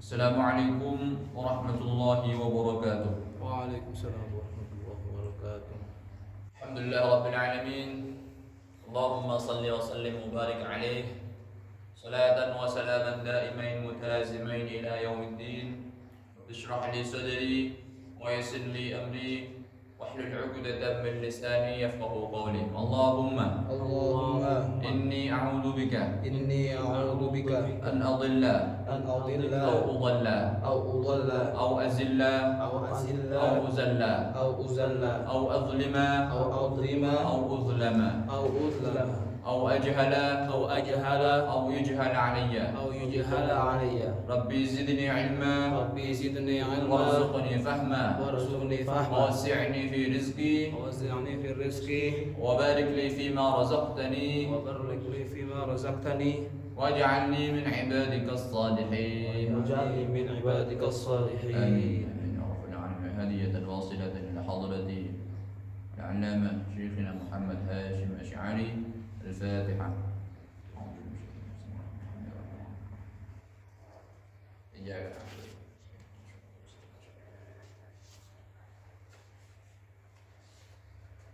Assalamualaikum warahmatullahi wabarakatuh. Waalaikumsalam warahmatullahi wabarakatuh. Alhamdulillah rabbil alamin. Allahumma salli wa sallim wa barik alaih. Salatan wa salaman daimain mutalazimain ila yaumiddin. Ishrah li sadri wa yassir li amri wahlul 'uqdatam min lisani yafqahu qawli. Allahumma inni a'udzu bika an adilla an adilla aw udalla aw udalla aw azilla aw azilla aw uzalla aw uzalla aw adlima aw adlima aw uzlama aw udlama aw ajhala aw ajhala aw yujhala alayya. aw yujhala alayya. Rabbi zidni ilma Rabbi zidni ilma warzuqni fahma warzuqni fahma wasi'ni fi rizqi wasi'ni fi rizqi wa barik li fima razaqtani wa barik li fima razaqtani waj'alni min ibadika as-salihin. waj'alni min ibadika as-salihin. آمين يا رب العالمين. هدية واصلة إلى حضرة العلامة شيخنا محمد هاشم أشعري. الفاتحة. إياك نعبد.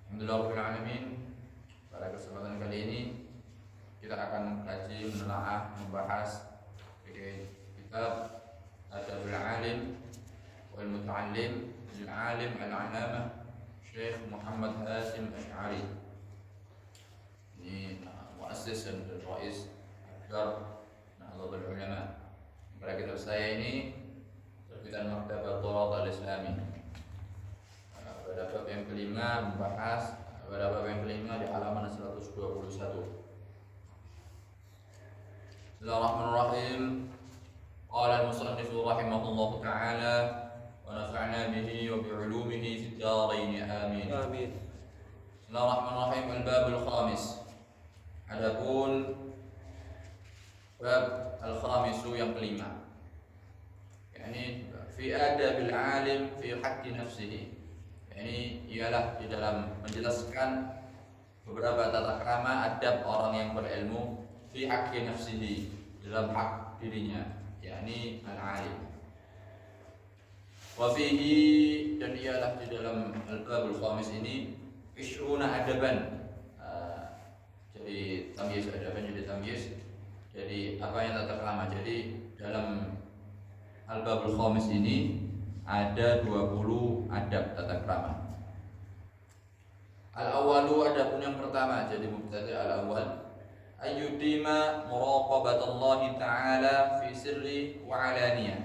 Alhamdulillah rabbil alamin. Pada kesempatan kali ini kita akan mengkaji, menelaah, membahas kitab Adabul Alim wal Muta'allim lil Alim al-Alamah Syekh Muhammad Hashim Ash'ari. Ini muassis dan rais akbar Nahdlatul Ulama. Pada kitab saya ini terbitan Maktabat Turath al-Islami. Pada bab yang kelima membahas pada bab yang kelima di halaman 121. Bismillahirrahmanirrahim. Qala al-musannif rahimahullahu ta'ala wa nafa'na bihi wa bi'ulumihi fid dharain amin. Amin. Bismillahirrahmanirrahim. Al-babul khamis. Adapun bab al-khamisu yang kelima, yakni fi adabil alim fi haqqi nafsihi. Ini ialah di dalam menjelaskan beberapa tata krama adab orang yang berilmu fi haqqi nafsihi, dalam hak dirinya, yakni al-alim. Wa fihi, dan ialah di dalam al-babul khamis ini ishruna adaban. Jadi tamyiz adaban, jadi tamyiz. Jadi apa yang tata krama? Jadi dalam al-babul khamis ini ada 20 adab tata krama. Al-awwalu, adapun yang pertama, jadi mubtada al-awwal, ayyudima muraqabatallahi ta'ala fi sirri wa alaniyah.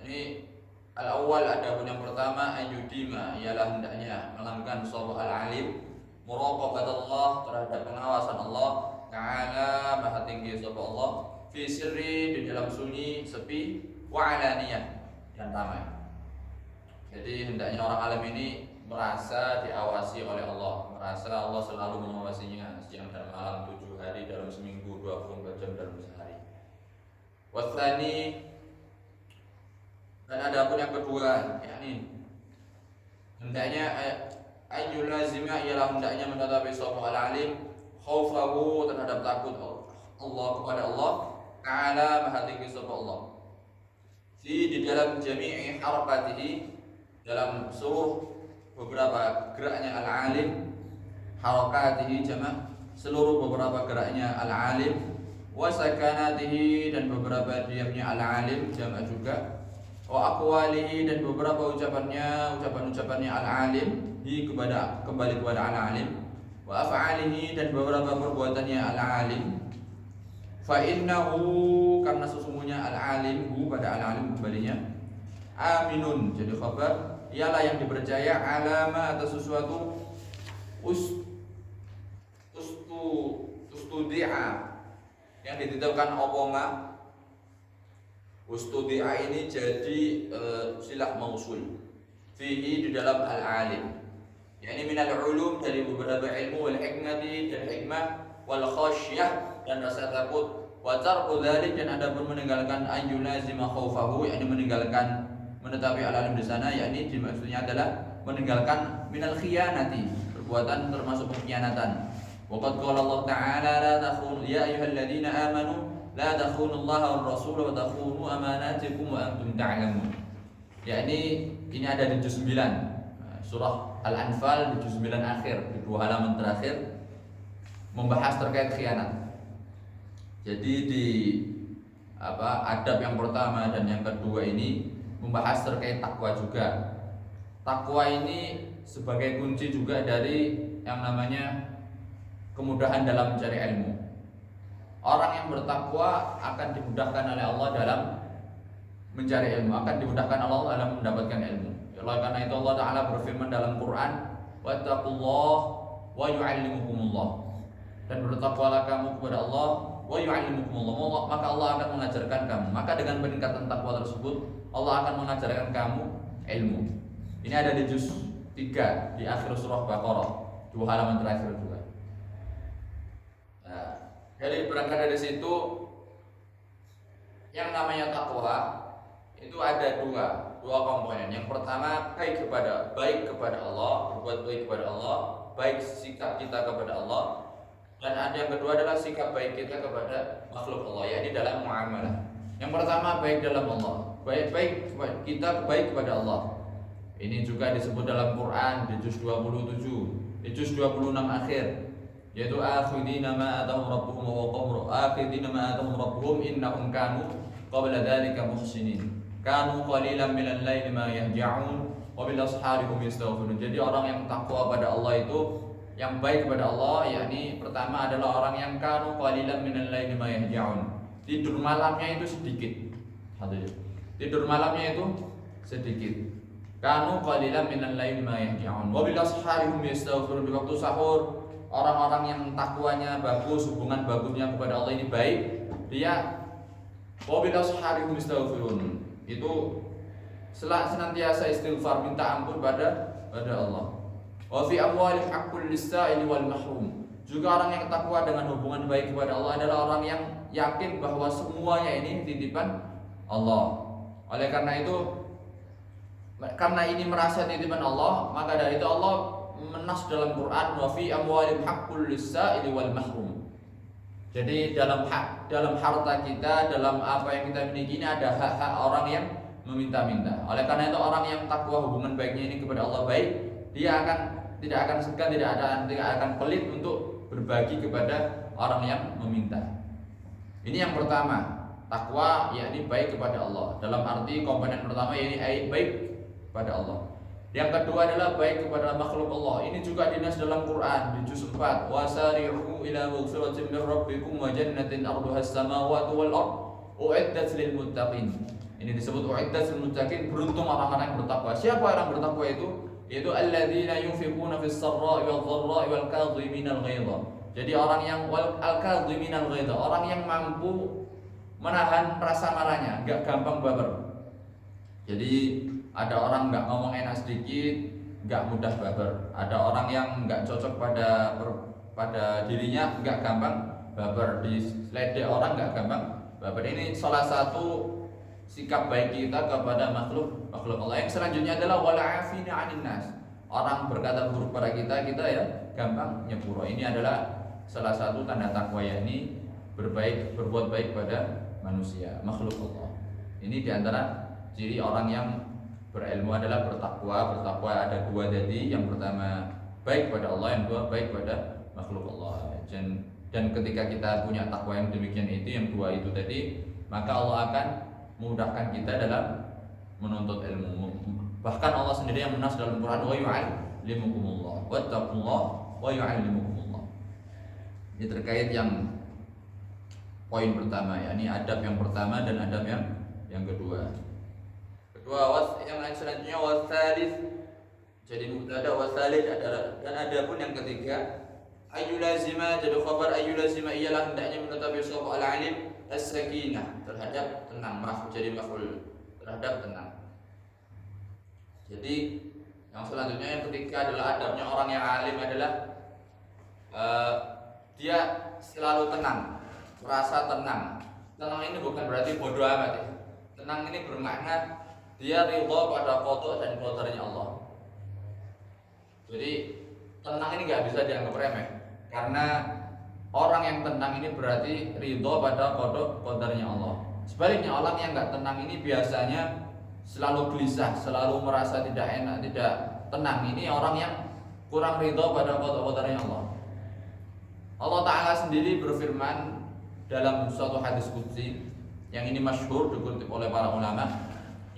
Ini al-awwal, adapun yang pertama, ayyudima, ialah hendaknya melanggan sapa al-alim muraqabatallah, terhadap pengawasan Allah ta'ala, maha tinggi sapa Allah, fi sirri, di dalam sunyi, sepi, wa alaniyah, dan ramai. Jadi hendaknya orang alim ini merasa diawasi oleh Allah, merasa Allah selalu mengawasinya siang dan malam, 7 hari dalam seminggu, 24 jam dalam sehari. Watsani, dan adapun yang kedua, yakni hendaknya ayyul lazima, ialah hendaknya menetapi sapa al-alim khaufahu, terhadap takut Allah kepada Allah ta'ala, maha tinggi sapa Allah, di dalam jami'i harakatihi, dalam seluruh beberapa geraknya al-alim, harakatihi jamak seluruh beberapa geraknya al-alim, wa sakanatihi, dan beberapa diamnya al-alim jamak juga, wa aqwalihi, dan beberapa ucapan-ucapannya al-alim kembali kepada al-alim, wa af'alihi, dan beberapa perbuatannya al-alim. Fa innahu, karena sesungguhnya al-alim, pada al-alim kembalinya, aminun, jadi khabar, ialah yang dipercaya, alama atas sesuatu, ustudi'a, yang dititipkan opoma. Ustudi'a ini jadi silah mausul, fihi, di dalam al-alim, yakni minal ulum, dari beberapa ilmu, wal hikmati, dan hikmah, wal khasyah, dan rasa takut, wa tarku dzalik, dan adapun meninggalkan ayyulazima khaufahu, yakni meninggalkan menetapi al-alim di sana, yakni dimaksudnya adalah meninggalkan minal khiyanati, perbuatan termasuk pengkhianatan. Wa qad qala Allah Ta'ala la takhunu ya ayyuhalladzina amanu la takhunullaha war rasul wa takhunu amanatikum wa antum ta'lamun. Ini ada di juz 9 surah Al-Anfal, di juz 9 akhir, di 2 halaman terakhir membahas terkait khianat. Jadi di adab yang pertama dan yang kedua ini membahas terkait takwa juga. Takwa ini sebagai kunci juga dari yang namanya kemudahan dalam mencari ilmu. Orang yang bertakwa akan dimudahkan oleh Allah dalam mencari ilmu, akan dimudahkan Allah dalam mendapatkan ilmu. Oleh karena itu Allah Ta'ala berfirman dalam Quran, wattaqullah wa yu'allimukumullah. Dan bertakwalah kamu kepada Allah, wa yu'allimukumullah, maka Allah akan mengajarkan kamu. Maka dengan peningkatan takwa tersebut Allah akan mengajarkan kamu ilmu. Ini ada di juz 3 di akhir surah Baqarah, 2 halaman terakhir juga. Nah, jadi berangkat dari situ yang namanya takwa itu ada dua komponen. Yang pertama baik kepada Allah, berbuat baik kepada Allah, baik sikap kita kepada Allah. Dan ada yang kedua adalah sikap baik kita kepada makhluk Allah, yakni dalam muamalah. Yang pertama baik dalam Allah, baik kita baik kepada Allah. Ini juga disebut dalam Quran di juz 27, di juz 26 akhir, yaitu akhidina ma atahum rabbuhum wa qamru akhidina ma atahum rabbuhum innahum kanu qabla dzalika muhsinin kanu qalilan minal laili ma yahja'un wa bil ashari hum yastaghfirun. Jadi orang yang takwa pada Allah itu, yang baik kepada Allah, yakni pertama adalah orang yang kanu qalilan minal laili ma yahja'un. Tidur malamnya itu sedikit. Tidur malamnya itu sedikit. Kanu qalilan minal laili ma yahja'un wa bil ashari hum yastaghfirun. Di waktu sahur, orang-orang yang takwanya bagus, hubungan bagusnya kepada Allah ini baik, dia wa bil ashari hum yastaghfirun. Itu senantiasa istighfar, minta ampun pada Allah. Wa fi amwalihim haqqul lis-sa'ili wal mahrum. Juga orang yang takwa dengan hubungan baik kepada Allah adalah orang yang yakin bahwa semuanya ini titipan Allah. Oleh karena itu, karena ini merasa titipan Allah, maka dari itu Allah menas dalam Quran, wa fi amwalihim haqqul lis-sa'ili wal mahrum. Jadi dalam harta kita, dalam apa yang kita miliki ini ada hak-hak orang yang meminta-minta. Oleh karena itu orang yang takwa hubungan baiknya ini kepada Allah baik, dia tidak akan segan, tidak akan pelit untuk berbagi kepada orang yang meminta. Ini yang pertama, takwa yakni baik kepada Allah. Dalam arti komponen pertama yakni baik kepada Allah. Yang kedua adalah baik kepada makhluk Allah. Ini juga dinas dalam Quran di juz 4. Wasari'u ila maghfiratin min rabbikum wa jannatin 'arduha as-samawati wal ard u'iddat lil muttaqin. Ini disebut u'iddat lil muttaqin, beruntung orang-orang yang bertakwa. Siapa orang bertakwa itu? Yaitu alladzina yunfiquna fis sarra'i wal dharra'i wal kadhiminal ghaidha. Jadi orang yang al-kadhiminal ghaidha, orang yang mampu menahan rasa marahnya, enggak gampang baper. Jadi ada orang nggak ngomong enak sedikit, nggak mudah baper. Ada orang yang nggak cocok pada dirinya, nggak gampang baper. Diledek orang nggak gampang baper. Ini salah satu sikap baik kita kepada makhluk Allah. Yang selanjutnya adalah wala'afina 'anil nas. Orang berkata buruk pada kita ya gampang nyepuro. Ini adalah salah satu tanda takwa, yakni berbuat baik pada manusia, makhluk Allah. Ini diantara ciri orang yang berilmu adalah bertakwa. Bertakwa ada dua tadi. Yang pertama baik pada Allah, yang kedua baik pada makhluk Allah. Dan ketika kita punya takwa yang demikian itu, yang dua itu tadi, maka Allah akan memudahkan kita dalam menuntut ilmu. Bahkan Allah sendiri yang menas dalam Quran, wa yu'allimukumullah wattaqullah wa yu'allimukumullah. Ini terkait yang poin pertama, yakni adab yang pertama dan adab yang kedua. Yang selanjutnya wasalid, jadi mubtada, wasalid adalah, dan ada pun yang ketiga ayyulazima, jadi khabar ayyulazima ialah hendaknya menetapi sapa al-alim as-sakinah, terhadap tenang, jadi maf'ul terhadap tenang. Jadi yang selanjutnya yang ketiga adalah adabnya orang yang alim adalah dia selalu tenang, merasa tenang. Tenang ini bukan berarti bodoh amat ya. Tenang ini bermakna dia ridha pada qada dan qadarnya Allah. Jadi tenang ini nggak bisa dianggap remeh, karena orang yang tenang ini berarti ridho pada qadarnya Allah. Sebaliknya orang yang nggak tenang ini biasanya selalu gelisah, selalu merasa tidak enak, tidak tenang. Ini orang yang kurang ridho pada qadarnya Allah. Allah Ta'ala sendiri berfirman dalam suatu hadis qudsi yang ini masyhur dikutip oleh para ulama,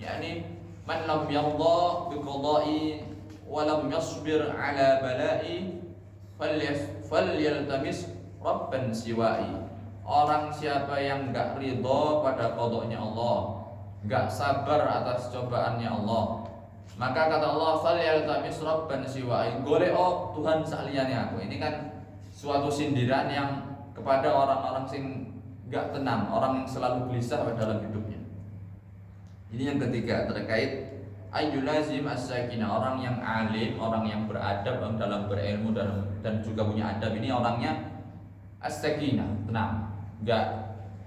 yakni man lam yarda bi qada'i wa lam yasbir ala bala'i falyaltamis rabban siwa'i. Orang siapa yang enggak ridho pada qadanya Allah, enggak sabar atas cobaannya Allah, maka kata Allah falyaltamis rabban siwa'i, golek Tuhan saliyane aku. Ini kan suatu sindiran yang kepada orang-orang sing enggak tenang, orang yang selalu gelisah dalam hidupnya. Ini yang ketiga terkait ayyulazim as-sakinah, orang yang alim, orang yang beradab dalam berilmu dan juga punya adab. Ini orangnya as-sakinah, tenang, enggak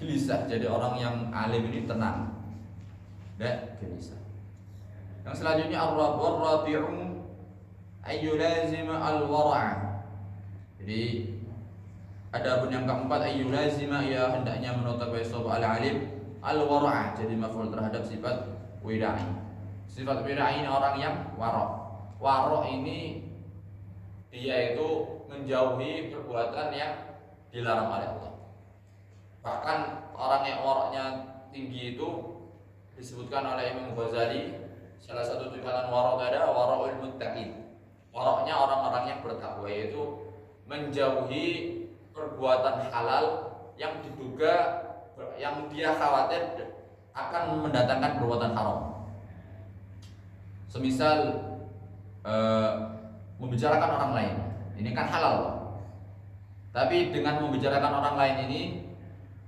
gelisah. Jadi orang yang alim ini tenang, enggak gelisah. Yang selanjutnya ar-rabi'u ayyulazim al-wara'. Jadi adapun yang keempat ayyulazima, ya hendaknya menetapi sapa al-alim al-wara', jadi maf'ul terhadap sifat wira'i. Sifat wira'i ini orang yang wara'. Wara' ini dia itu menjauhi perbuatan yang dilarang oleh Allah. Bahkan orang yang wara'nya tinggi itu disebutkan oleh Imam Ghazali, salah satu tingkatan wara' ada wara'ul muttaqin. Wara'nya orang-orang yang bertakwa, yaitu menjauhi perbuatan halal yang diduga, yang dia khawatir akan mendatangkan perbuatan haram. Semisal membicarakan orang lain, ini kan halal, tapi dengan membicarakan orang lain ini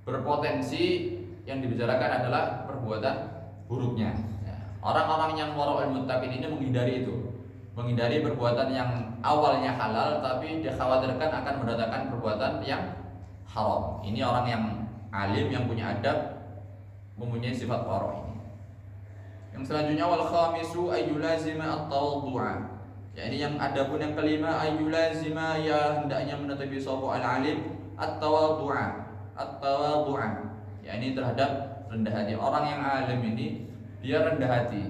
berpotensi yang dibicarakan adalah perbuatan buruknya. Orang-orang yang wara'ul muttaqin ini menghindari itu, menghindari perbuatan yang awalnya halal tapi dikhawatirkan akan mendatangkan perbuatan yang haram. Ini orang yang alim, yang punya adab, mempunyai sifat wara' ini. Yang selanjutnya wal khamisu ayyulazima at-tawaddu'a. Ya, ini yang adapun yang kelima ayyulazima, ya hendaknya menetapi sapa al-alim at-tawaddu'a. At-tawaddu'a, ya ini terhadap rendah hati. Orang yang alim ini dia rendah hati.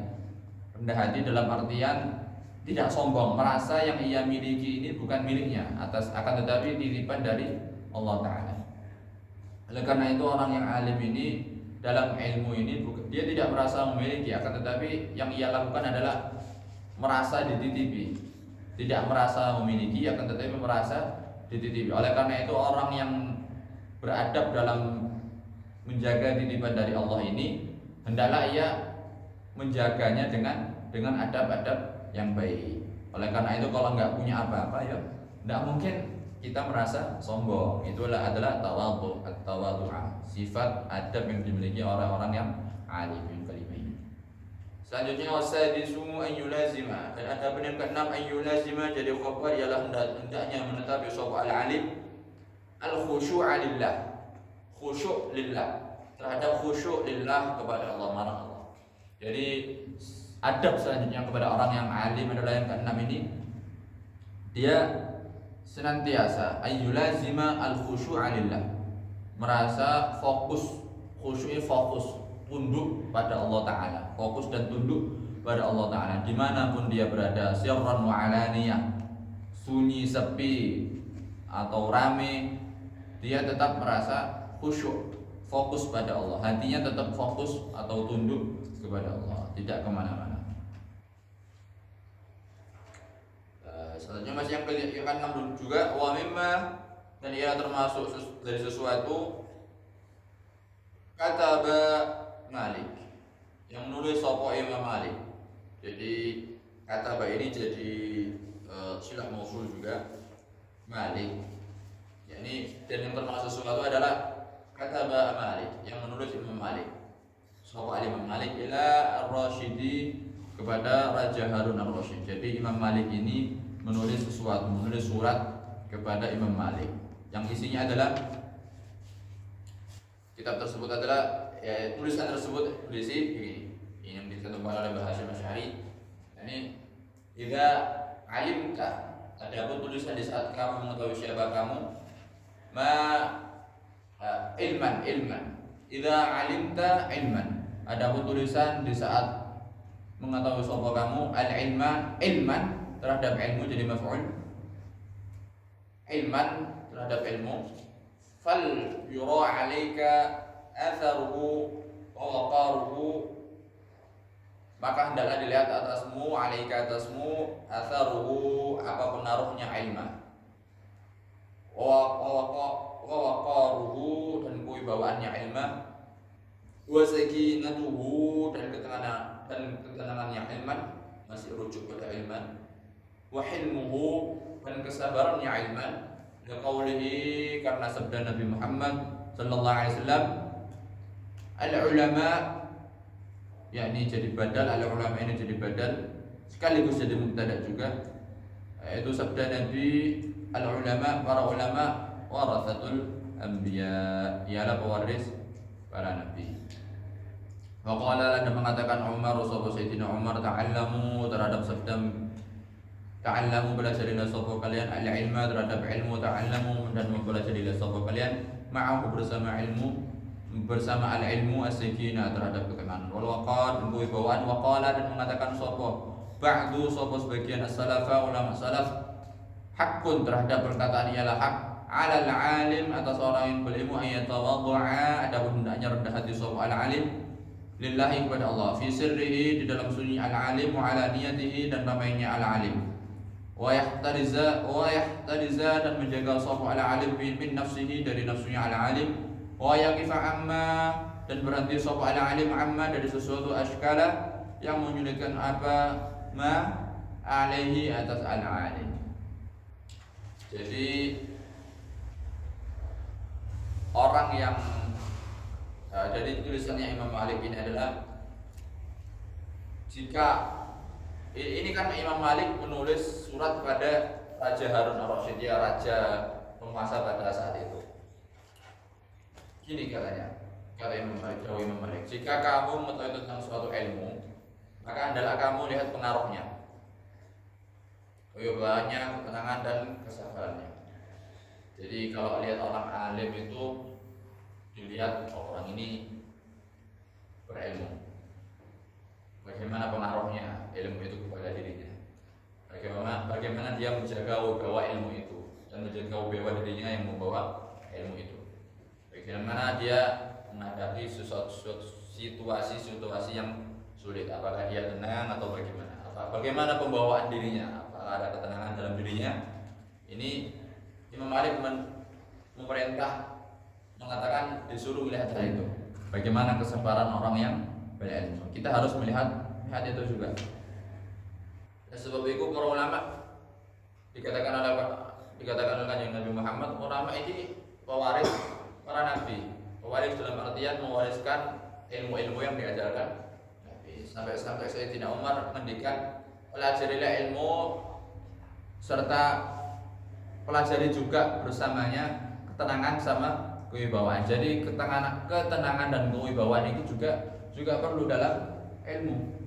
Rendah hati dalam artian tidak sombong, merasa yang ia miliki ini bukan miliknya, akan tetapi titipan dari Allah Ta'ala. Oleh karena itu orang yang alim ini dalam ilmu ini dia tidak merasa memiliki, akan tetapi yang ia lakukan adalah merasa dititipi. Tidak merasa memiliki, akan tetapi merasa dititipi. Oleh karena itu orang yang beradab dalam menjaga titipan dari Allah ini, hendaklah ia menjaganya dengan adab-adab yang baik. Oleh karena itu kalau nggak punya apa-apa, ya nggak mungkin kita merasa sombong. Itulah adalah tawadhu, at-tawadhu'a, sifat adab yang dimiliki orang-orang yang alim kalimah ini. Selanjutnya wasadisu ayyulazima, dan adab yang keenam ayyulazima, jadi khabar ialah hendaknya menetapi sapa al-alim al-khusyu'a lillah, khusyuk lillah, terhadap khusyuk lillah kepada Allah Maha Allah. Jadi adab selanjutnya kepada orang yang alim adalah yang keenam ini, dia senantiasa ayyulazima al-khusyu'a lillah, merasa fokus, khusyuk fokus, tunduk pada Allah Ta'ala, fokus dan tunduk pada Allah Ta'ala dimanapun dia berada, sirran wa alaniyah, sunyi, sepi atau rame, dia tetap merasa khusyuk, fokus pada Allah, hatinya tetap fokus atau tunduk kepada Allah, tidak kemana-mana. Selanjutnya masih yang ke-6 juga wa mimma, dan ia termasuk dari sesuatu kataba Malik, yang menulis sapa Imam Malik. Jadi kataba ini jadi silah mausul juga Malik. Yani dan yang termasuk sesuatu adalah kataba Malik, yang menulis Imam Malik. Sapa Imam Malik ila ar-Rasyidi, kepada Raja Harun ar-Rasyid. Jadi Imam Malik ini menulis sesuatu, menulis surat kepada Imam Malik, yang isinya adalah, kitab tersebut adalah, ya, tulisan tersebut berisi begini. Ini yang ditentukan oleh bahasa Asy'ari. Ini idza alimta, adapun tulisan di saat kamu mengetahui siapa kamu, ma ilman. Idza alimta ilman. Adapun tulisan di saat mengetahui sapa kamu ilman terhadap ilmu jadi maf'ul. Ilman terhadap ilmu. Fal yura 'alaika atharuhu wa waqaruhu, maka hendaklah dilihat atasmu, 'alaika atasmu, atharuhu apa pengaruhnya ilman. Wa waqaruhu dan kewibawaannya ilman. Wa sakinatuhu dan ketenangannya ilman, masih rujuk pada ilman. Wa hilmuhu dan kesabarannya ilman. Liqaulihi, karena sabda Nabi Muhammad sallallahu alaihi wasallam, al ulama, yakni jadi badal, al ulama ini jadi badal sekaligus jadi mubtada juga, yaitu sabda Nabi, al ulama, para ulama warathatul anbiya, ialah pewaris para nabi. Wa qala, dan mengatakan Umar, Sayyidina Umar, ta'allamu terhadap sabda ta'allamu, belajarilah sapa kalian, al-ilma terhadap ilmu, ta'allamu dan mempelajarilah sapa kalian, ma'ahu bersama ilmu, bersama al-ilmu, as-sakinah terhadap ketenangan, wal waqar dan kewibawaan. Wa qala, dan mengatakan sapa ba'du, sapa sebagian as-salafa, ulama salaf, hakun terhadap perkataan ialah hak, 'alal alim atas orang yang berilmu, ayatawaddu'a adapun hendaknya rendah hati sapa al-alim lillahi kepada Allah, fi sirrihi di dalam sunyi al-alim, wa ala niyatihi dan ramainya al-alim, wa yahtariza dan menjaga sapa al-alim min nafsihi dari nafsunya al-alim, wa yaqifa amma dan berhenti sapa al-alim amma dari sesuatu ashkala yang menyulitkan apa ma alaihi atas al-alim. Jadi orang yang jadi tulisannya Imam Malik ini adalah, jika ini kan Imam Malik menulis surat kepada Raja Harun ar-Rasyid, ya raja penguasa pada saat itu. Gini katanya, kata Imam Malik, jika kamu mengetahui tentang suatu ilmu, maka hendaklah kamu lihat pengaruhnya, kewibawaannya, ketenangan dan kesabarannya. Jadi kalau lihat orang alim itu dilihat orang ini berilmu, bagaimana pengaruhnya ilmu itu kepada dirinya, bagaimana dia menjaga wibawa ilmu itu dan menjaga wibawa dirinya yang membawa ilmu itu, bagaimana dia menghadapi situasi yang sulit, apakah dia tenang atau bagaimana pembawaan dirinya, apakah ada ketenangan dalam dirinya. Ini Imam Malik memerintah, mengatakan disuruh melihat hal itu, bagaimana kesabaran orang yang berilmu. Kita harus melihat itu juga. Dan sebab itu para ulama dikatakan oleh Kanjeng Nabi Muhammad, ulama ini pewaris para nabi. Pewaris dalam artian mewariskan ilmu-ilmu yang diajarkan Nabi. Sampai Sayyidina Umar mendikan, pelajarilah ilmu serta pelajari juga bersamanya ketenangan sama kewibawaan. Jadi ketenangan dan kewibawaan itu juga perlu dalam ilmu.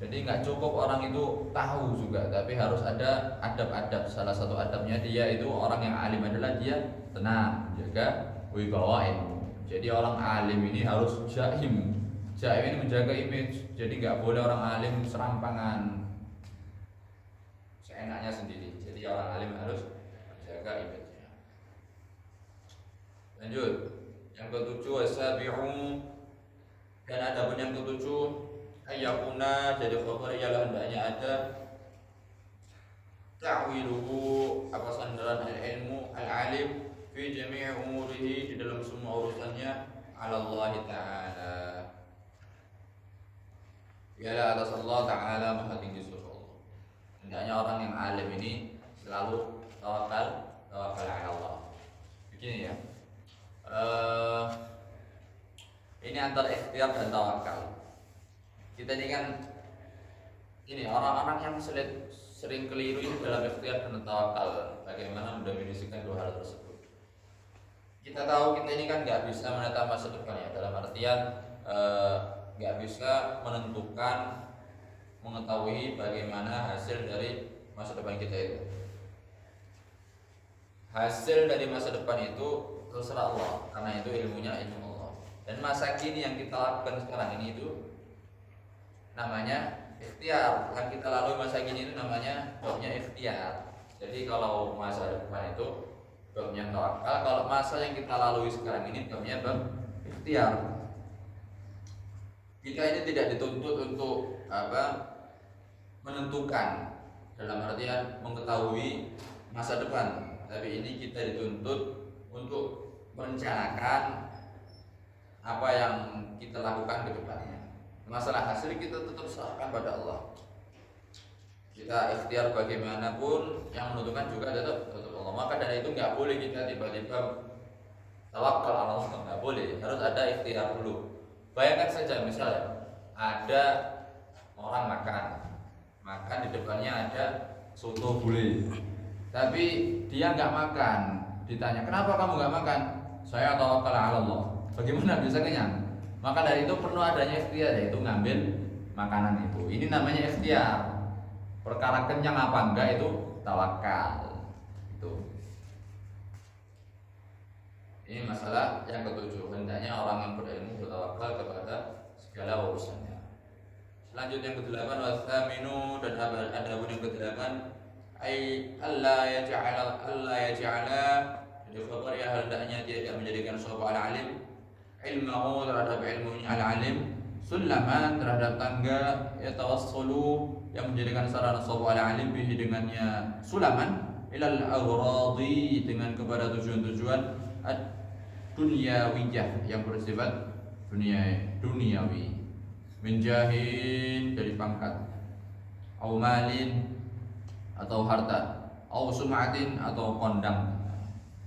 Jadi nggak cukup orang itu tahu juga, tapi harus ada adab-adab. Salah satu adabnya dia itu orang yang alim adalah dia tenang, menjaga wibawa ilmu. Jadi orang alim ini harus jaim. Jaim ini menjaga image. Jadi nggak boleh orang alim serampangan, seenaknya sendiri. Jadi orang alim harus menjaga image-nya. Lanjut, yang ketujuh, as-sabi'u, dan ada pun yang ketujuh, ayyakuna, jadi khabar ialah hendaknya ada ta'wiluhu, apa sandaran al-ilmu al-alim fi jami'i umurihi, di dalam semua urusannya, ala Allah Ta'ala, ialah atas Allah Ta'ala, maha tinggi surga Allah. Hendaknya orang yang alim ini selalu tawakal ala Allah. Begini ya, ini antara ikhtiar dan tawakal. Kita ini kan, ini orang-orang yang sering keliru ini dalam ikhtiar dan tawakal. Bagaimana mendefinisikan dua hal tersebut? Kita tahu kita ini kan nggak bisa menata masa depan ya, dalam artian nggak bisa menentukan, mengetahui bagaimana hasil dari masa depan kita itu. hasil dari masa depan itu terserah Allah, karena itu ilmunya ilmu Allah. Dan masa kini yang kita lakukan sekarang ini itu namanya ikhtiar. Yang kita lalui masa kini itu namanya babnya ikhtiar. Jadi kalau masa depan itu babnya tawakal, kalau masa yang kita lalui sekarang ini babnya bab ikhtiar. Kita ini tidak dituntut untuk menentukan, dalam artian mengetahui masa depan, tapi ini kita dituntut untuk merencanakan apa yang kita lakukan ke depannya. Masalah hasil kita tetap serahkan pada Allah. Kita ikhtiar bagaimanapun, yang menentukan juga tetap Allah. Maka dari itu nggak boleh kita tiba-tiba tawakal ala Allah, nggak boleh. Harus ada ikhtiar dulu. Bayangkan saja misalnya ada orang makan di depannya ada soto bule, tapi dia nggak makan. Ditanya, kenapa kamu nggak makan? Saya tawakal ala Allah. Bagaimana bisa kenyang? Maka dari itu perlu adanya ikhtiar, yaitu ngambil makanan itu. Ini namanya ikhtiar. Perkara kenyang apa enggak itu tawakal. Itu. Ini masalah yang ketujuh. Hendaknya orang yang berilmu bertawakal kepada segala urusannya. Selanjutnya yang kedelapan, wathaminu, dan ada pun yang kedelapan, ay alla yaj'ala, jadi khabar ya hendaknya dia tidak menjadikan sapa al-alim ilmuhu terhadap ilmunya al-alim sulaman terhadap tangga, yatawassulu yang menjadikan sarana sapa al-alim bihi dengannya sulaman ilal aghradi dengan kepada tujuan-tujuan dunyawiyah yang bersifat duniawi, menjahin dari pangkat, au malin atau harta, au sum'atin atau kondang,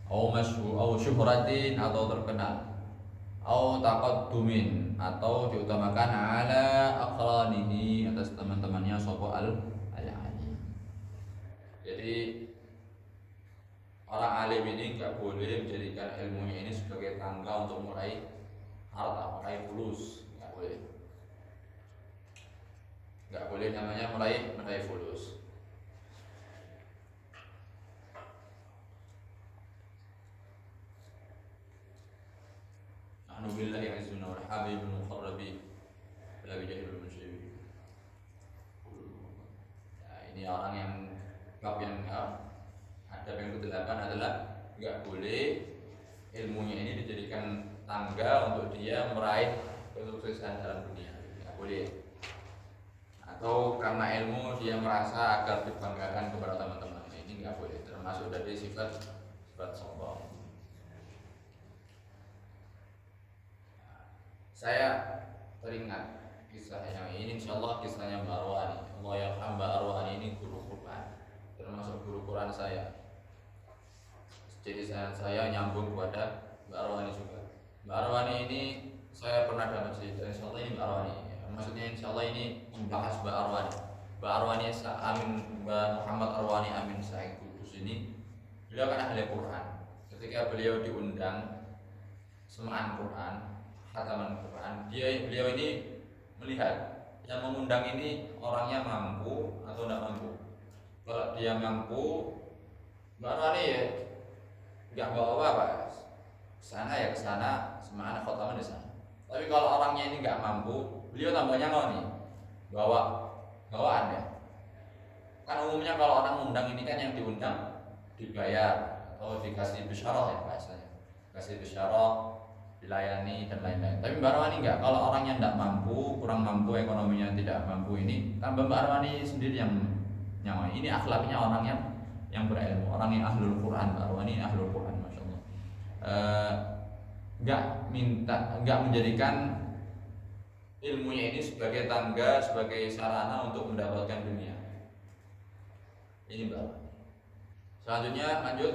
au syuhratin atau terkenal, au taqaddumin atau diutamakan ala aqranihi atas teman-temannya sapa al-alim. Jadi orang alim ini nggak boleh menjadikan ilmunya ini sebagai tangga untuk meraih harta, meraih fulus, nggak boleh namanya meraih fulus. Nahnu billahi azuna wal habibul muqarrabi la bijahil musyrik. Nah, ini orang yang bab yang ada yang kedelapan adalah nggak boleh ilmunya ini dijadikan tangga untuk dia meraih kesuksesan dalam dunia, nggak boleh. Atau karena ilmu dia merasa agar dibanggakan kepada teman-teman, ini nggak boleh, termasuk dari sifat sombong. Saya teringat kisah yang ini, insyaallah kisahnya Mbak Arwani. Allah yarham Mbak Arwani, ini guru Quran, termasuk guru Quran saya. Jadi saya nyambung kepada Mbak Arwani juga. Mbak Arwani ini saya pernah dapat cerita, insyaallah ini Mbak Arwani. Maksudnya insyaallah ini membahas Mbak Arwani. Mbak Arwani Amin, Mbak Muhammad Arwani Amin Said Kudus ini, beliau kan ahli Quran. Ketika beliau diundang semaan Quran, khataman Quran, beliau ini melihat yang mengundang ini orangnya mampu atau tidak mampu. Kalau dia mampu, Mbak Arwani ya nggak bawa apa-apa, kesana ya kesana, semaan khataman di sana. Tapi kalau orangnya ini nggak mampu, beliau tambahnya nih bawaan ya. Kan umumnya kalau orang undang ini kan yang diundang dibayar atau dikasih bisyarah ya bahasanya, kasih bisyarah, dilayani dan lain-lain. Tapi Mbak Arwani enggak, kalau orangnya tidak mampu, kurang mampu, ekonominya tidak mampu, ini tambah Mbak Arwani sendiri yang nyawa. Ini akhlaknya orang yang berilmu, orang yang ahlul Quran. Mbak Arwani ahlul Quran, masya Allah. Enggak menjadikan ilmunya ini sebagai tangga, sebagai sarana untuk mendapatkan dunia. Ini Mbak Arwani. Selanjutnya lanjut,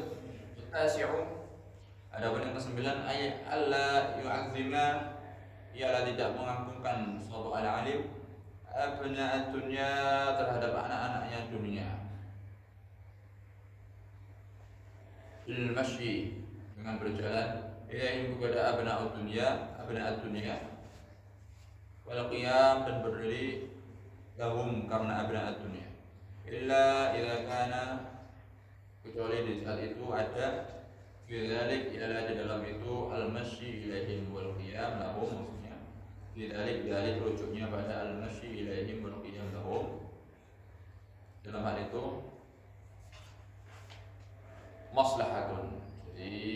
ada yang ke-9, ay alla yu'azzima, ialah tidak mengagungkan suatu al-alim abna'ad dunya, terhadap anak-anaknya dunia, bil masyi, dengan berjalan ilaihim kepada abna'ud dunya wal qiyam, dan berdiri lahum karena abna'ud dunya, illa idza kana, kecuali di saat itu ada fidzalik ialah di dalam itu al-masyi ilaihim wal qiyam lahum, maksudnya fidzalik dalik rujuknya pada al-masyi ilaihim wal qiyam lahum. Dalam hal itu maslahatun, jadi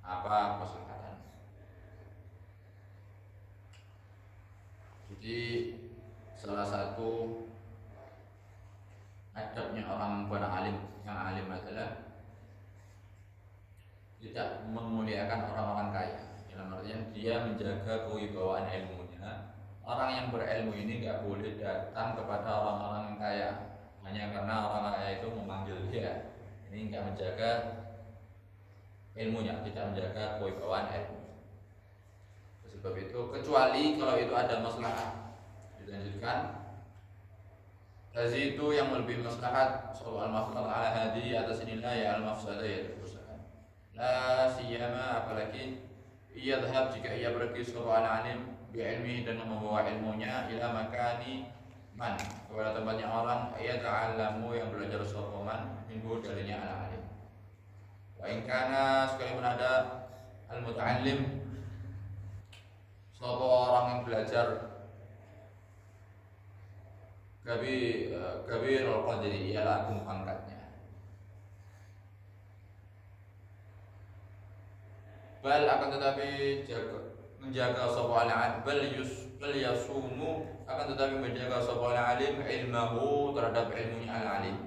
apa maslahatan? Jadi salah satu adabnya orang kepada alim, yang alim adalah tidak memuliakan orang-orang kaya. Dalam artian dia menjaga kewibawaan ilmunya. Orang yang berilmu ini nggak boleh datang kepada orang-orang yang kaya hanya karena orang kaya itu memanggil dia. Ini nggak menjaga ilmunya, tidak menjaga kewibawaan ilmu. Sebab itu kecuali kalau itu ada maslahat, dilanjutkan. Dari itu yang lebih maslahat soal maslahat ala hadi atas inilah ya al mafsadah ya kerusakan. La siyama apalagi ia dhahab jika ia pergi seorang alim bi'ilmi dan membawa ilmunya ila makani man kepada tempatnya orang ia ta'allamu yang belajar sopaman minhu darinya ala alim. Wa in kana sekalipun ada al muta'allim sapa orang yang belajar kabir al-qadri ialah agung pangkatnya. Bal akan tetapi menjaga sapa alim bal yasunu akan tetapi menjaga sapa alim ilmahu terhadap ilmunya alim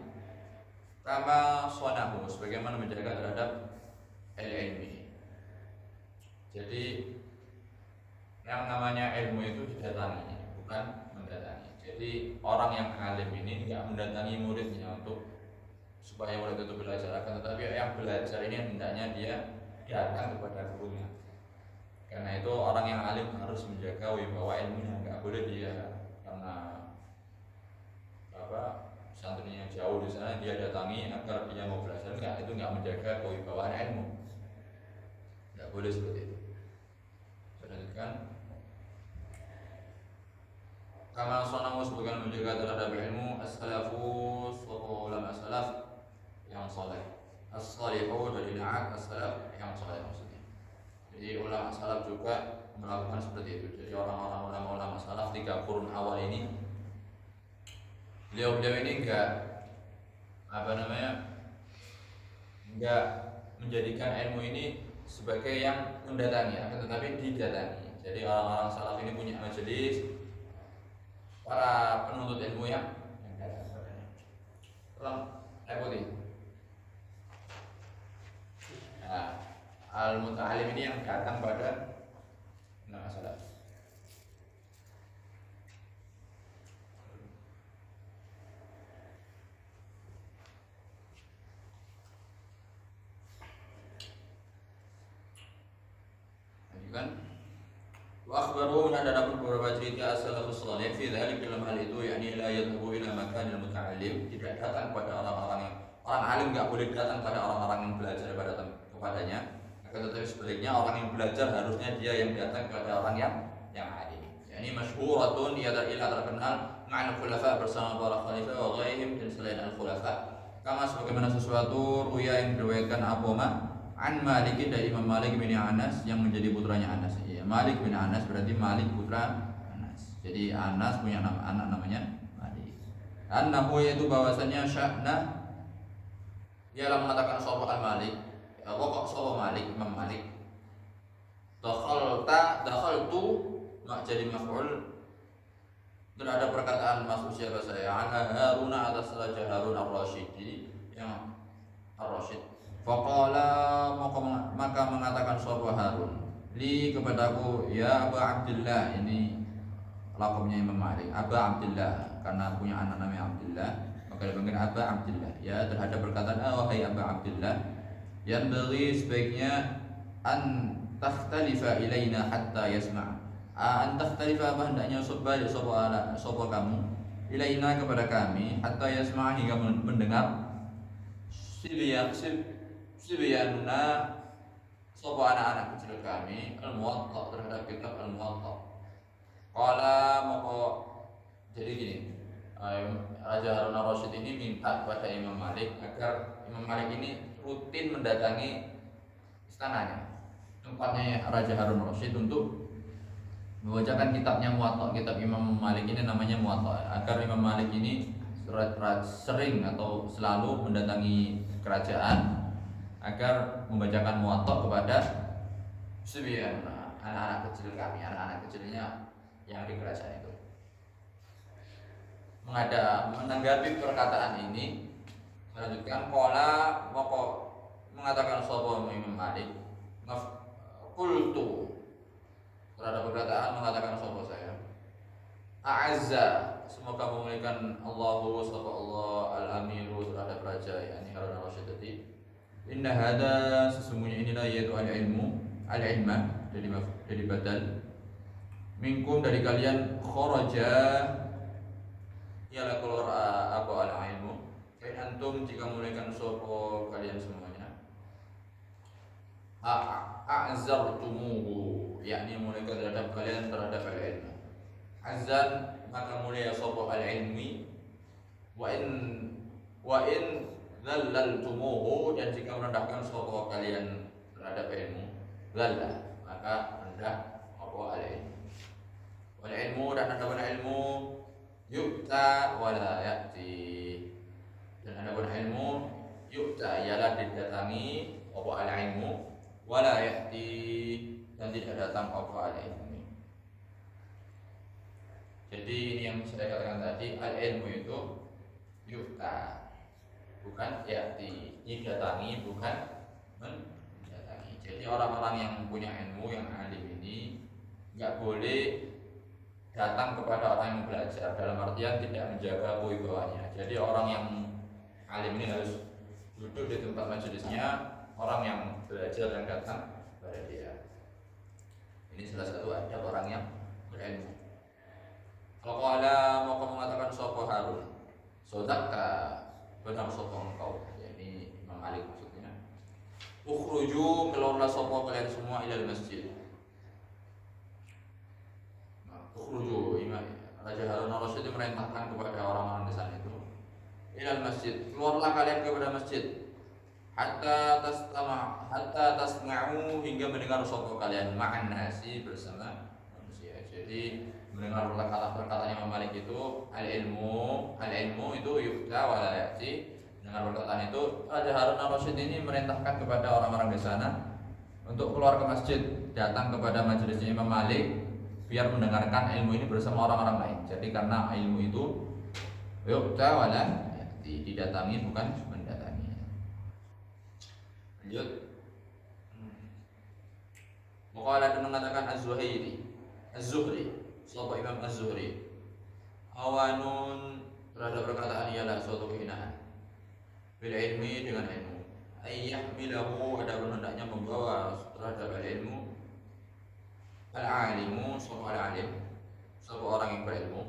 kama sonahu sebagaimana menjaga terhadap ilmi. Jadi yang namanya ilmu itu didatangi bukan mendatangi. Jadi orang yang alim ini tidak mendatangi muridnya untuk supaya murid itu belajar, akan tetapi yang belajar ini hendaknya dia datang kepada gurunya. Karena itu orang yang alim harus menjaga wibawa ilmunya, nggak boleh dia karena santrinya jauh di sana dia datangi agar dia mau belajar, itu nggak menjaga kewibawaan ilmu, nggak boleh seperti itu. Lanjutkan. Kama sonamu sebagian menjaga terhadap ilmu as-salafu ulama salaf yang saleh. As-salihu dari na'at as-salaf yang saleh maksudnya. Jadi ulama salaf juga melakukan seperti itu. Jadi orang-orang ulama salaf 3 kurun awal ini beliau ini enggak menjadikan ilmu ini sebagai yang mendatangi, akan tetapi didatangi. Jadi orang-orang salaf ini punya majelis para penuntut ilmu yang datang kepadanya. Tolong ikuti. Nah, al-muta'alim ini yang datang pada salaf. Kan? Wa akhbaru min ada beberapa cerita as-salafus salih fi dzalik dalam hal itu yakni la yadhhabu ila makanil muta'allim, tidak datang pada orang-orang yang orang alim enggak boleh datang pada orang-orang yang belajar kepadanya. Akan tetapi sebaliknya orang yang belajar harusnya dia yang datang kepada orang yang alim. Yani masyhuratun ia terkenal ma'al khulafa bersama para khalifah wa ghairihim dan selain al-khulafa. Kama sebagaimana sesuatu ruya yang diriwayatkan Abu an Malik dari Imam Malik bin Anas yang menjadi putranya Anas. Ya, Malik bin Anas berarti Malik putra Anas. Jadi Anas punya anak namanya Malik. Annahu yaitu bahwasanya sya'na ialah mengatakan sapa al-Malik. Ya, kok sapa Malik, Imam Malik. Dakhaltu mak jadi maf'ul terhadap perkataan masuk siapa saya ala Harun atas Raja Harun ar-Rasyidi yang ar-Rasyid. Faqala maka mengatakan sapa Harun li kepadaku ya Aba Abdullah, ini lakabnya Imam Malik, Aba Abdullah karena punya anak namanya Abdullah maka dipanggil Aba Abdullah. Ya terhadap perkataan wahai Aba Abdullah yang beri sebaiknya an takhtalifa ilaina hatta yasma'. An takhtalifa apa hendaknya balik sapa kamu ilaina kepada kami hatta yasma' hingga mendengar Sibyanuna sapa anak-anak kecil kami al-Muwatta terhadap kitab al-Muwatta. Qala maka jadi gini, Raja Raja Harun al-Rasyid ini minta kepada Imam Malik agar Imam Malik ini rutin mendatangi istananya, tempatnya Raja Harun al-Rasyid, untuk membacakan kitabnya Muwatta. Kitab Imam Malik ini namanya Muwatta, agar Imam Malik ini sering atau selalu mendatangi kerajaan agar membacakan Muwatta kepada Subyan, anak-anak kecil kami, anak-anak kecilnya yang di kerajaan itu. Menanggapi perkataan ini, melanjutkan qala mengatakan sapa Imam Malik, qultu, terhadap perkataan mengatakan sapa saya, a'azza, semoga memuliakan Allahu sapa Allah al-amiru, terhadap raja yakni Harun al-Rasyid tadi, inna hada, sesungguhnya inilah yaitu al-ilma dari badal, minkum dari kalian, kharaja ialah keluar apa al-ilmu, fa antum jika memuliakan sapa kalian semuanya, a'zartumuhu, yakni muliakan terhadap kalian terhadap al-ilmu, azan maka mulia sapa al-ilmi, wa in dhallaltumuhu, dan jika merendahkan sapa kalian terhadap ilmu, dhalla maka rendah apa al-ilmu. Wal ilmu, dan adapun ilmu, yu'ta wala ya'ti, dan adapun ilmu yu'ta ialah didatangi apa al-ilmu, wala ya'ti, dan tidak datang apa al-ilmu. Jadi ini yang saya katakan tadi, al-ilmu itu yu'ta, bukan ya'ti, didatangi bukan mendatangi. Jadi orang-orang yang punya ilmu, yang alim ini nggak boleh datang kepada orang yang belajar, dalam artian tidak menjaga kewibawanya. Jadi orang yang alim ini harus duduk di tempat majelisnya orang yang belajar dan datang pada dia. Ini salah satu adab orang yang berilmu. Kalau qala mau mengatakan sapa Harun, sodaka, benar sapa engkau, yakni Imam Malik maksudnya. Ukhruju, keluarlah sapa kalian semua ilal masjid. Ukhruju, Raja Harun al-Rasyid merintahkan kepada orang-orang di sana itu, ilal masjid, keluarlah kalian kepada masjid, hatta tasma'u, hingga mendengar sapa kalian, ma'an nasi, bersama manusia. Jadi mendengar perkataan Imam Malik itu, al-ilmu itu yu'ta wa la ya'ti. Dengan perkataan itu, Raja Harun al-Rasyid ini merintahkan kepada orang-orang di sana untuk keluar ke masjid, datang kepada majelisnya Imam Malik, biar mendengarkan ilmu ini bersama orang-orang lain. Jadi karena ilmu itu yu'ta wa la ya'ti, didatangi bukan mendatangi. Lanjut. Muqalah mengatakan Az-Zuhri, sapa Imam Az-Zuhri, awanun, terhadap perkataan ialah suatu kehinaan, bil ilmi, dengan ilmu, ayyahmilahu, ada hendaknya membawa terhadap ilmu, al-alimu, sapa al-alim, sapa orang yang berilmu,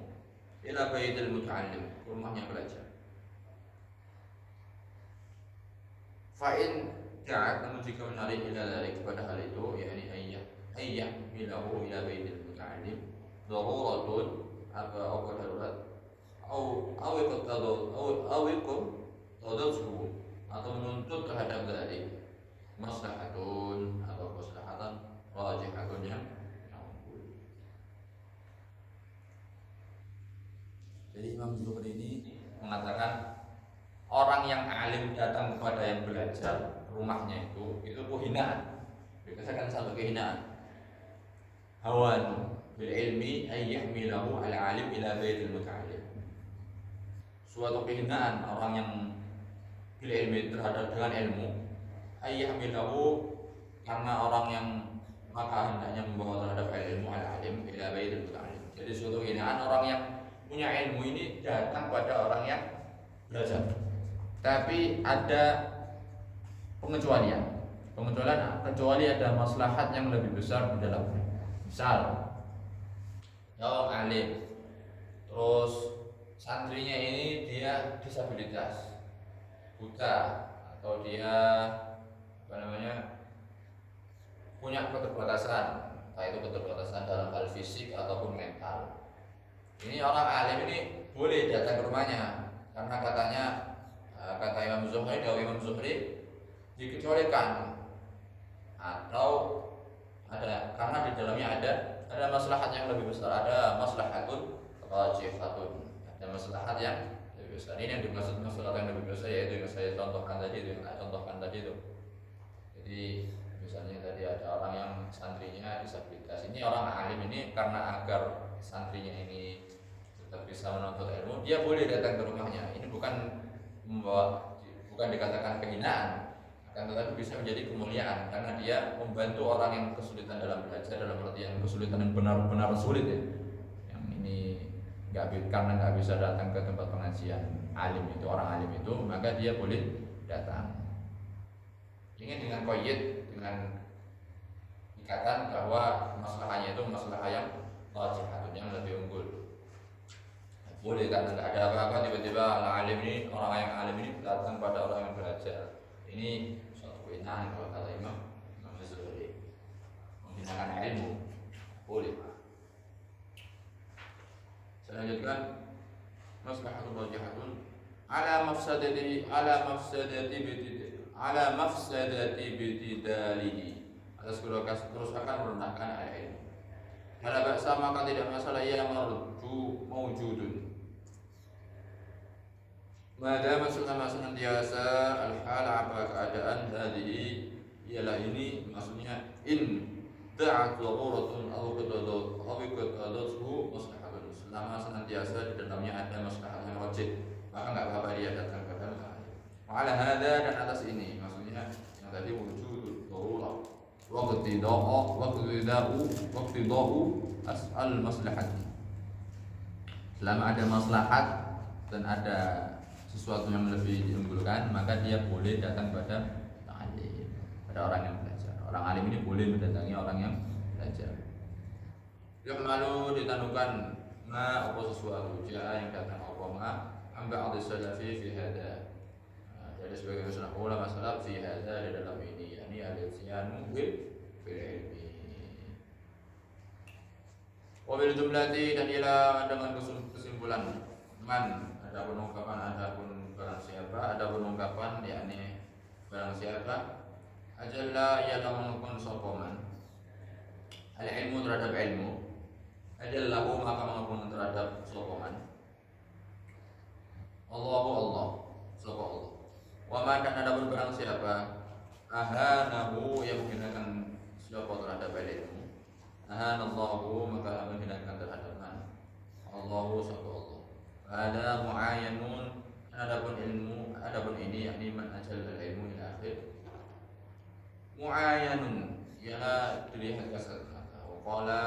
ila baitil muta'allim, rumahnya belajar. Fa'in da'at, namun jika menarik ila dari kepada hal itu, yakni ayyahmilahu ila baitil muta'allim, daruratun, apa darurat, awikut tadadhu, atau menuntut terhadap dari maslahatun, atau maslahatan rajihatun yang unggul. Jadi Imam Zuhri ini mengatakan orang yang alim datang kepada yang belajar, rumahnya itu kehinaan. Dikatakan satu kehinaan. Hawan bil ilmi ayyahmilahu al-alim ila baitil muta'allim. Suatu kehinaan orang yang bil ilmi, terhadap dengan ilmu, ayyahmilahu, karena orang yang maka hendaknya membawa terhadap ilmu al-alim ila baitil muta'allim. Jadi suatu kehinaan orang yang punya ilmu ini datang pada orang yang belajar. Tapi ada pengecualian, kecuali ada maslahat yang lebih besar di dalamnya. Misal, orang alim, terus santrinya ini dia disabilitas, buta, atau dia punya keterbatasan, entah itu keterbatasan dalam hal fisik ataupun mental. Ini orang alim ini boleh datang ke rumahnya, karena katanya kata Imam Zuhri, dari Imam Zuhri dikecualikan atau ada karena di dalamnya ada maslahat yang lebih besar, ada maslahatun rajihatun, ada maslahat yang lebih besar. Ini yang dimaksud maslahat yang lebih besar, yaitu yang saya contohkan tadi itu. Jadi misalnya tadi ada orang yang santrinya disabilitas, ini orang alim ini karena agar santrinya ini tetap bisa menuntut ilmu, dia boleh datang ke rumahnya. Ini bukan dikatakan kehinaan, akan tetapi bisa menjadi kemuliaan karena dia membantu orang yang kesulitan dalam belajar, dalam artian kesulitan yang benar-benar sulit ya. Yang ini karena nggak bisa datang ke tempat pengajian alim itu, orang alim itu, maka dia boleh datang. Ini dengan qayyid, dengan ikatan bahwa masalahnya itu masalah yang rajihatun, yang lebih unggul. Boleh karena nggak ada apa-apa tiba-tiba orang yang alim ini datang pada orang yang belajar. Ini suatu kehinaan kalau kata Imam Zuhri, menghinakan ilmu. Boleh. Saya lanjutkan, maslahatun rajihatun ala mafsadati bitidalihi, atas kerusakan merendahkan ilmu. Fala ba'sa, maka tidak masalah, ia mawjudun madama selama senantiasa al-hal apa keadaan hadhihi, ialah ini maksudnya in da'at dharuratun aw qadadathu maslahatun, selama senantiasa di dalamnya ada maslahat yang wajib, maka enggak apa-apa dia datang ke dalam hal. Ala hada, dan atas ini maksudnya yang tadi wujudul darurah waqtida'u as'al maslahati, selama ada maslahat dan ada sesuatu yang lebih diunggulkan, maka dia boleh datang pada alim, pada orang yang belajar. Orang alim ini boleh mendatangi orang yang belajar. Yuhmalu, ditanukan ma apa sesuatu jaa yang datang apa ma amba adis salafi fi hada. Jadi sebagai ulama salaf fi hada, di dalam ini, yakni al-isyanu bil ilmi. Wabil jumlati, dan ialah dengan kesimpulan man, ada ungkapan barang siapa, ada ungkapan yakni barang siapa ajalla ialah menghukum sokoman al ilmu terhadap ilmu, ajallahu maka menghukum terhadap sokoman Allah sapa Allah. Wa man, dan ada barang siapa ahanahu, yang menghinakan siapa terhadap ilmu, ahanallahu maka menghinakan terhadap man Allahu sapa Allah. Ada muayyanun, adapun ini yakni man ajal ilmu ila akhir. Muayyanun ialah dilihat kasat mata. Waqala,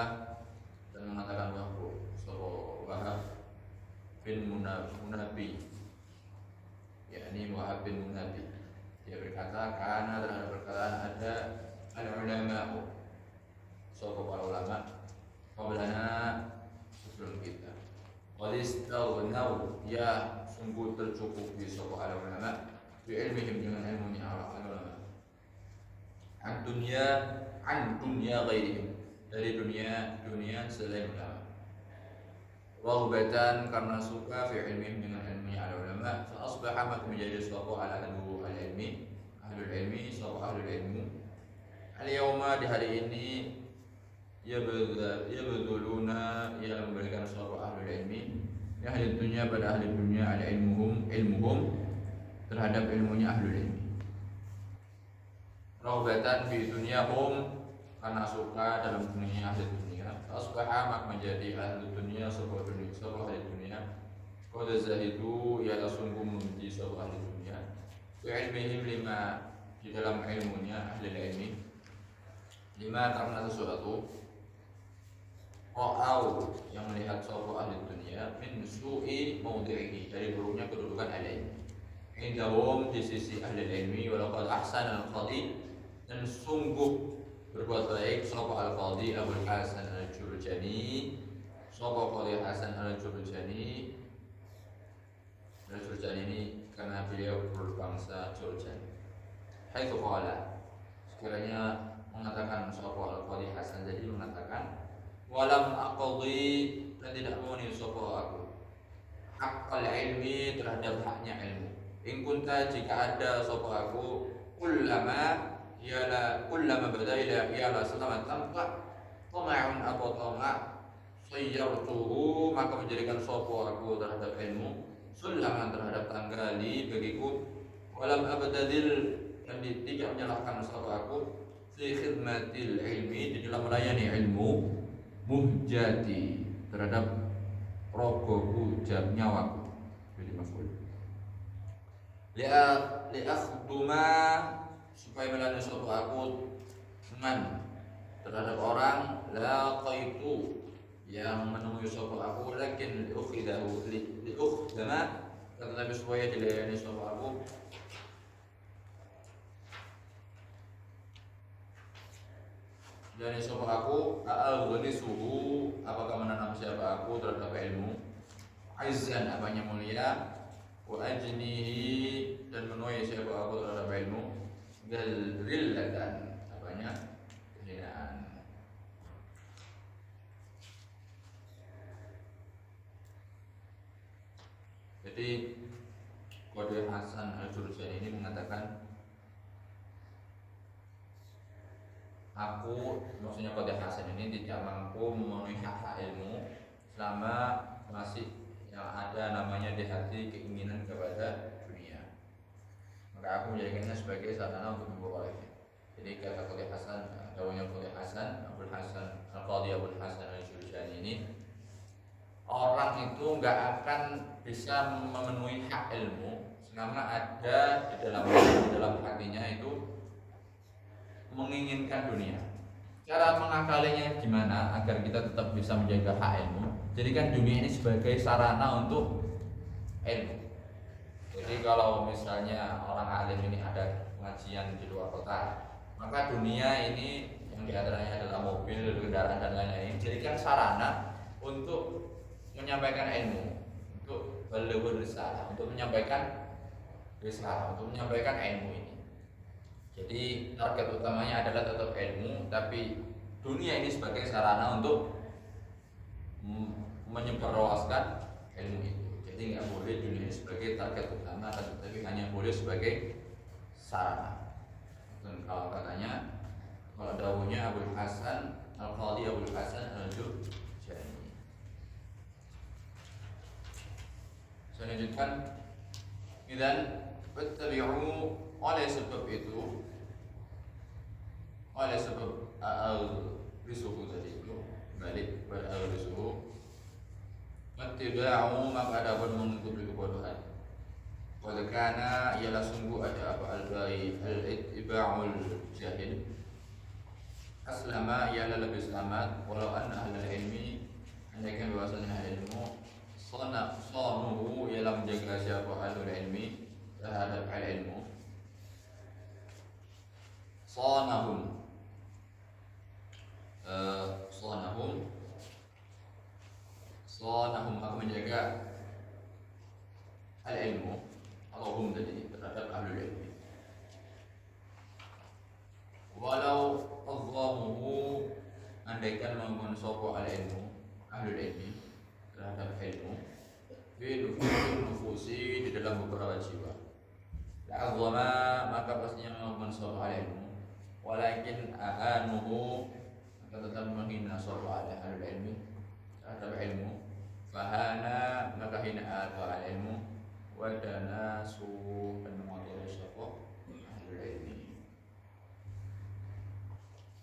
dan mengatakan Wahab bin Munabi, yakni Wahab bin Munabi, dia berkata karena terhadap perkataan ada al-ulama, para ulama qablana, sebelum kita. Walistaghnaw, ya sungguh tercukupi sapa ulama bi ilmihim, dengan ilmunya ulama, an dunya ghairihim, dari dunia selain ulama. Raghbatan, karena suka fi ilmihim, dengan ilmunya ulama. Fa asbaha, maka menjadi sapa ahlul ilmi sapa ahlul ilmu al-yawma, di hari ini yabduluna, ia memberikan sapa ahlul ilmi ya ahli dunia, pada ahli dunia, ada ilmuhum terhadap ilmunya ahlul ilmi. Raghbatan fi dunyahum, karena suka dalam dunia ahli dunia. Asbaha, maka menjadi ahli dunia sapa ahli dunia qad zahidu, ialah sungguh membenci sapa ahli dunia fi ilmihim, lima, di dalam ilmunya ahli ilmi, lima, karena sesuatu Ra'au, yang melihat sapa ahli dunia min su'i mawdi'ihi, dari buruknya kedudukan ahli ilmi. Indahum, di sisi ahli ilmi, walaqad ahsana al-qadi, dan sungguh berbuat baik sapa al-qadi Abul Hasan al-Jurjani, sapa Qadi Hasan al-Jurjani. Al-Jurjani ini karena beliau berbangsa Jurjan. Haitsu qala, sekiranya mengatakan sapa al-Qadi Hasan, jadi mengatakan walam aqdi, dan tidak memenuhi sapa aku haqqal ilmi terhadap haknya ilmu. In kunta jika ada sapa aku kullama badaila ialah selama tanpa tama'un atau tama' sayyartuhu maka menjadikan sapa aku terhadap ilmu sulaman terhadap tanggali bagiku walam abadadil dan tidak menyalahkan sapa aku fi khidmatil ilmi di dalam melayani ilmu muhjati terhadap rogoku nyawaku jadi maf'ul li'akhduma supaya melayani sapa aku man terhadap orang laqaitu yang menemui sapa aku lakin liukhdama tetapi supaya dilayani sapa aku dan sapa aku suhu apakah menanam siapa aku terhadap ilmu aizan apanya mulia wa ajnihi dan menuai siapa aku terhadap ilmu dzillatan apanya kehinaan. Jadi Qadhi Hasan Al-Jurjani ini mengatakan aku, maksudnya Qadhi Hasan ini tidak mampu memenuhi hak ilmu selama masih yang ada namanya di hati keinginan kepada dunia. Maka aku menjadikannya sebagai sarana untuk memperolehnya. Jadi kata Qadhi Hasan, dawuhnya Qadhi Hasan, Abul Hasan Al-Qadhi Abul Hasan Al-Jurjani ini, orang itu nggak akan bisa memenuhi hak ilmu selama ada di dalam hatinya itu menginginkan dunia. Cara mengakalinya gimana agar kita tetap bisa menjaga hak ilmu? Jadikan dunia ini sebagai sarana untuk ilmu. Jadi kalau misalnya orang alim ini ada pengajian di luar kota, maka dunia ini yang diantaranya adalah mobil, kendaraan dan lain-lain, jadikan sarana untuk menyampaikan ilmu, untuk beliau risalah, untuk menyampaikan risalah, untuk menyampaikan ilmu ini. Jadi target utamanya adalah tetap ilmu, tapi dunia ini sebagai sarana untuk menyebarluaskan ilmu itu. Jadi nggak boleh dunia ini sebagai target utama, tapi hanya boleh sebagai sarana. Dan kalau katanya, kalau dawuhnya Abul Hasan Al-Qadhi Abul Hasan Al-Jurjani. Saya lanjutkan. Dan fattabi'u oleh sebab itu, oleh sebab al-risuhu tadi itu balik pada al-risuhu mattiba'u maka ada pun mengikuti kebodohan. Qad kana ialah sungguh ada apa al-bai al-ittiba'ul jahil aslama ialah lebih selamat walau anna ahlul ilmi andaikan bahwasanya ilmu sonuhu ialah menjaga siapa ahlul ilmi terhadap ilmu sonahum aku menjaga al-ilmu atau hum tadi terhadap ahlul ilmi walau adzamuhu andaikan menggunakan sopo al-ilmu ahlul ilmi terhadap ilmu nufusi di dalam beberapa jiwa la'adzama maka pastinya menggunakan sopo al-ilmu walakin ahanuhu maka tetap menghina sopo ahlul ilmi terhadap ilmu fahana maka hinaan al-ilmu wadana su dan mengotori sopo ahlul ilmi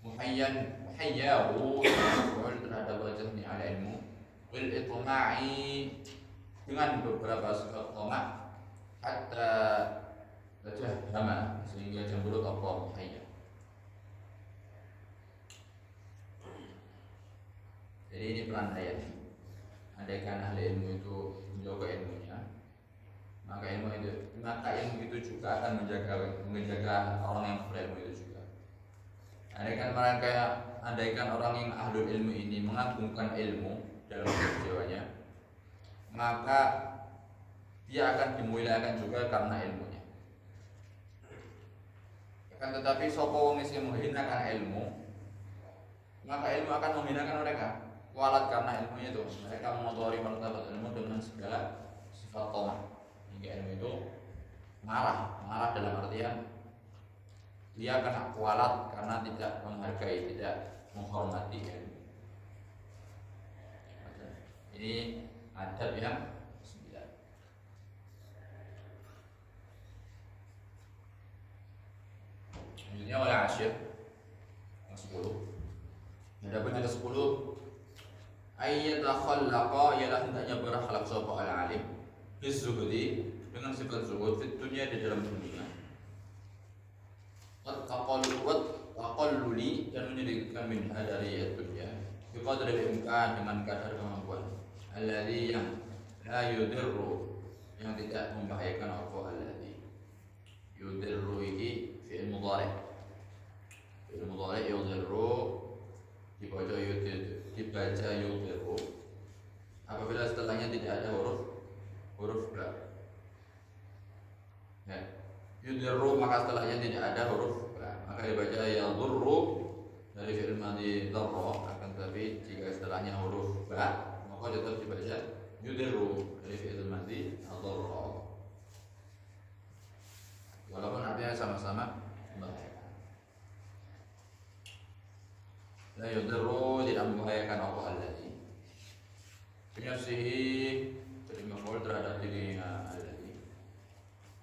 muhayyahu terhadap wajahnya al-ilmu bil itma'i dengan beberapa sifat tamak hatta tajahama sehingga cemberut apa muhayya. Jadi ini pelandaian. Andaikan ahli ilmu itu menjaga ilmunya, maka ilmu itu juga akan menjaga orang yang berilmu itu juga. Andaikan orang yang ahlul ilmu ini mengagungkan ilmu dalam jiwanya, maka dia akan dimuliakan juga karena ilmunya. Akan tetapi sopo wong sing menghinakan ilmu, maka ilmu akan menghinakan mereka. Kualat karena ilmunya itu, mereka mengotori martabat ilmu dengan segala Fatoma. Hingga ilmu itu marah dalam artian dia kena kualat karena tidak menghargai, tidak menghormati ilmu. Ini adab yang 9. Selanjutnya oleh Asyir yang 10. Adapun yang 10, ayyatakhallaqa ialah hendaknya berakhlak sapa al-alim bizuhdi dengan sifat zuhud di dunia, di dalam dunia. Waqalluli dan menyedikitkan minha dari dunia biqadri imkan dengan kadar kemampuan. Alladzi yang la yudirru yang tidak membahayakan apa alladzi. Yudirru ini fi'il mudhari'. Fi'il mudhari' yudirru dibaca yudirru apabila setelahnya tidak ada huruf ba. Ya. Yudirru maka setelahnya tidak ada huruf ba, maka dibaca yadurru dari fi'il madhi darra, akan tetapi jika setelahnya huruf ba maka tetap dibaca yudirru dari fi'il madhi darra, walaupun artinya sama-sama membahayakan. La yudirru tidak membahayakan apa alladzi binafsihi, jadi maf'ul terhadap dirinya alladzi,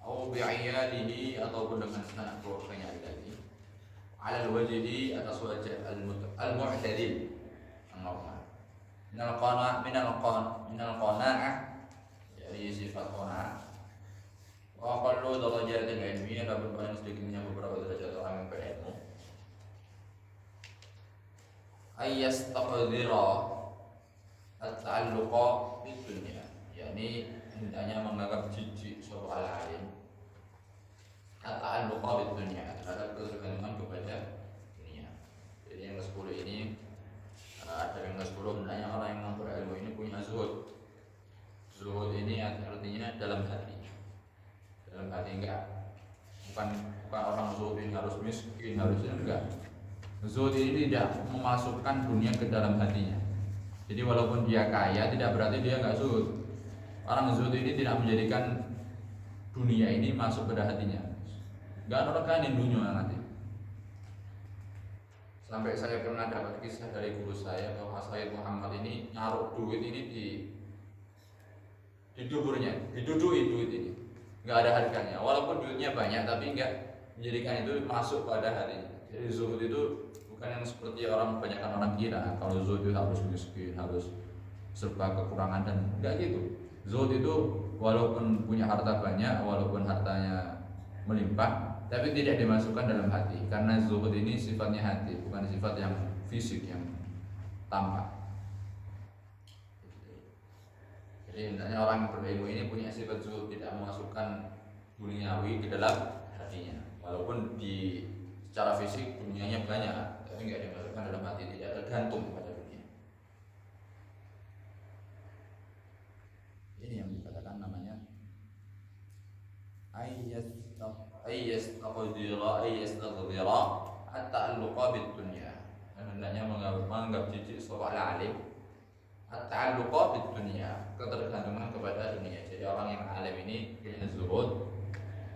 au bi'iyadihi ataupun dengan sanak keluarganya alladzi, ala al-wajhi atas wajah al-mu'tadil yang normal. Minal qana'ah jadi sifat qana'ah. Wa aqallu darajatil ilmi, adapun paling sedikitnya beberapa derajat orang yang berilmu. Ayyastaqdira at-ta'alluqa bid dunya, yakni hendaknya menganggap jijik sapa al-alim at-ta'alluqa bid dunya, terhadap ketergantungan kepada dunia. Jadi yang ke-10 ini ada yang ke-10 hendaknya orang yang berilmu ini punya zuhud. Zuhud ini artinya dalam hati. Dalam hati bukan orang zuhud ini harus miskin, harusnya enggak. Zuhud ini tidak memasukkan dunia ke dalam hatinya. Jadi walaupun dia kaya tidak berarti dia enggak zuhud. Orang zuhud ini tidak menjadikan dunia ini masuk pada hatinya. Enggak nerekanin dunia nanti. Sampai saya pernah dapat kisah dari guru saya bahwa Sayyid Muhammad ini naruh duit ini di duburnya, didudui duit ini. Enggak ada harganya. Walaupun duitnya banyak tapi enggak menjadikan itu masuk pada hatinya. Jadi zuhud itu bukan yang seperti kebanyakan orang kira. Kalau zuhud itu harus miskin, harus serba kekurangan, dan enggak gitu. Zuhud itu walaupun punya harta banyak, walaupun hartanya melimpah, tapi tidak dimasukkan dalam hati. Karena zuhud ini sifatnya hati, bukan sifat yang fisik yang tampak. Jadi hendaknya orang yang berilmu ini punya sifat zuhud, tidak memasukkan duniawi ke dalam hatinya. Walaupun secara fisik dunianya banyak, tapi tidak dimasukkan dalam hati, tidak tergantung pada dunia. Ini yang dikatakan namanya ayyastaqdira at-ta'alluqa bid dunya. Hendaknya menganggap jijik sapa alim at-ta'alluqa bid dunya, ketergantungan kepada dunia. Jadi orang yang alim ini punya zuhud,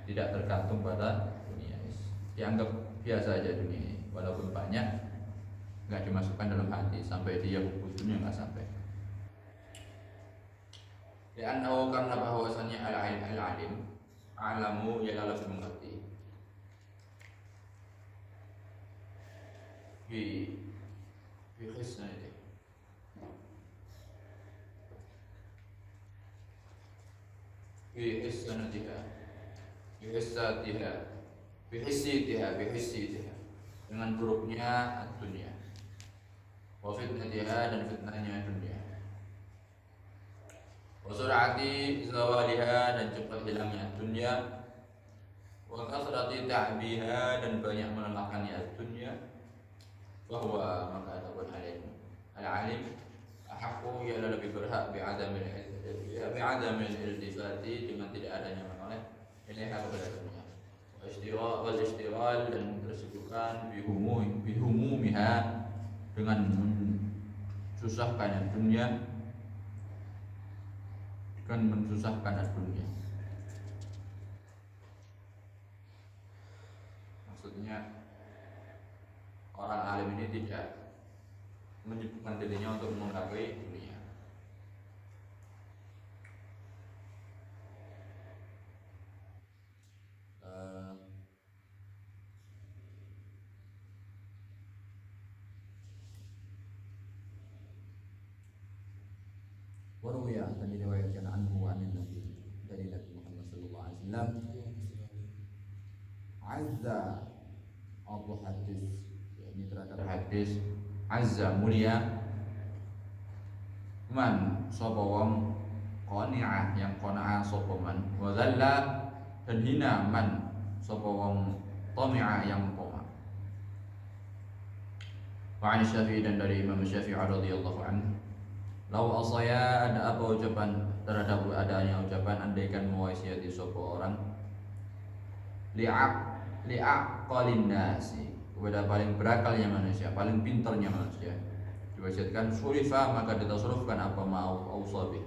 tidak tergantung pada dunia. Dianggap biasa aja dunia ini, walaupun banyak nggak dimasukkan dalam hati, sampai dia hubung dunia nggak sampai. Li'annahu, karena bahwasannya al-alim alamu ialah lebih mengerti bi khisnati bihissitiha dengan buruknya dunia, wa fitnatiha dan fitnahnya dunia, wa sur'ati zawaliha dan cepat hilangnya dunia, wa kasrati ta'biha dan banyak melelahkannya dunia, bahwa maka adapun al-alim ahqqu ialah lebih berhak bi'adamil iltifati dengan tidak adanya menoleh ilaiha kepada dunia, wal istighal dan tersibukkan bihumumiha dengan mensusahkan dunia, dan mensusahkan dunia. Maksudnya orang alim ini tidak menyibukkan dirinya untuk menggapai dunia. Waruya dan diriwayatkan anhu anin Nabi dari Nabi Muhammad sallallahu alaihi wasallam azza Abu hadis ini terhadap Hadis azza mulia man sapa wong qani'ah yang qanaah sapa man wa dzalla dan hina man sapa wong tami'ah yang tama. Wa 'an Syafi'i dan dari Imam Syafi'i radhiyallahu anhu lau asaya ada apa ucapan terhadap adanya ucapan andaikan mewasiati sapa orang li'aqalin nasi kepada paling berakalnya manusia, paling pintarnya manusia diwasiatkan surifa maka ditasarrufkan apa mau ausabi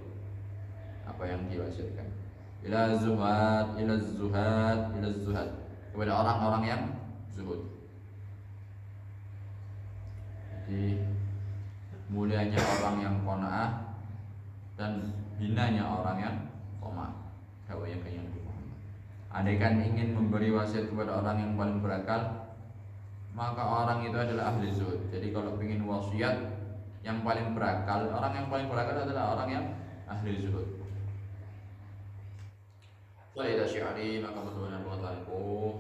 apa yang diwasiatkan ila zuhad kepada orang-orang yang zuhud. Jadi mulianya orang yang qanaah dan hinanya orang yang qama. Dawuh yang Nabi Muhammad. Andaikan ingin memberi wasiat kepada orang yang paling berakal, maka orang itu adalah ahli zuhud. Jadi kalau ingin wasiat yang paling berakal, orang yang paling berakal adalah orang yang ahli zuhud. Walida syi'ari maka pertemuan pengetahuanku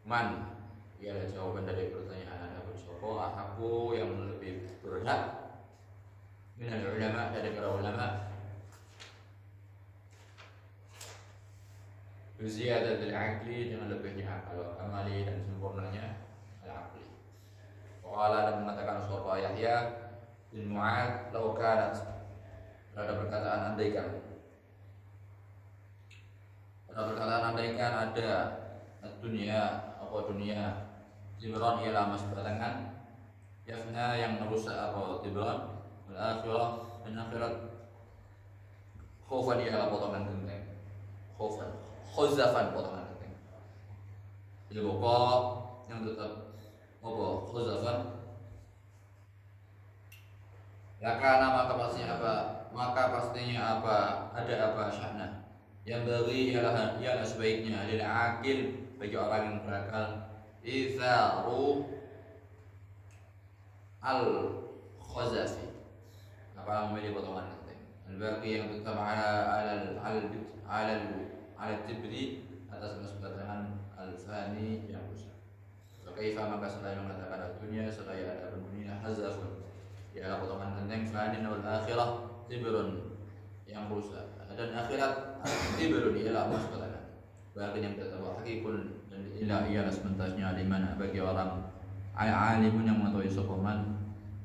man ialah jawaban dari pertanyaan ada bersopo aku yang lebih berhak minal ulama dari para ulama Ziyadatul aqli dengan lebihnya akal amali dan sempurnanya al-aqli. Qala dan mengatakan sapa Yahya bin Mu'ad law kanat ada perkataan andaikan ada dunia apa dunia tibran ialah mas batangan yafna yang merusak apa tibran wal akhirah dan akhirat khaufan ialah potongan genteng khaufan khuzafan potongan genteng ilmuqa yang tetap apa khuzafan lakana maka pastinya apa ada apa syahna yang bagi ialah sebaiknya lil akil bagi orang yang berakal itharu al khazafi apa memilih potongan genteng al-baqi yang tetap ala tibri atas kesempatan al-fani yang rusak. Kaifa maka selain mengatakan dunia seraya ada dunia hazafun ialah potongan genteng fani wal akhirah tibrun yang rusak dan akhirat tibrun ialah kesempatan. Bagi yang tetap hakikun dan ialah sementasnya di mana bagi orang alimun yang mengetahui sopaman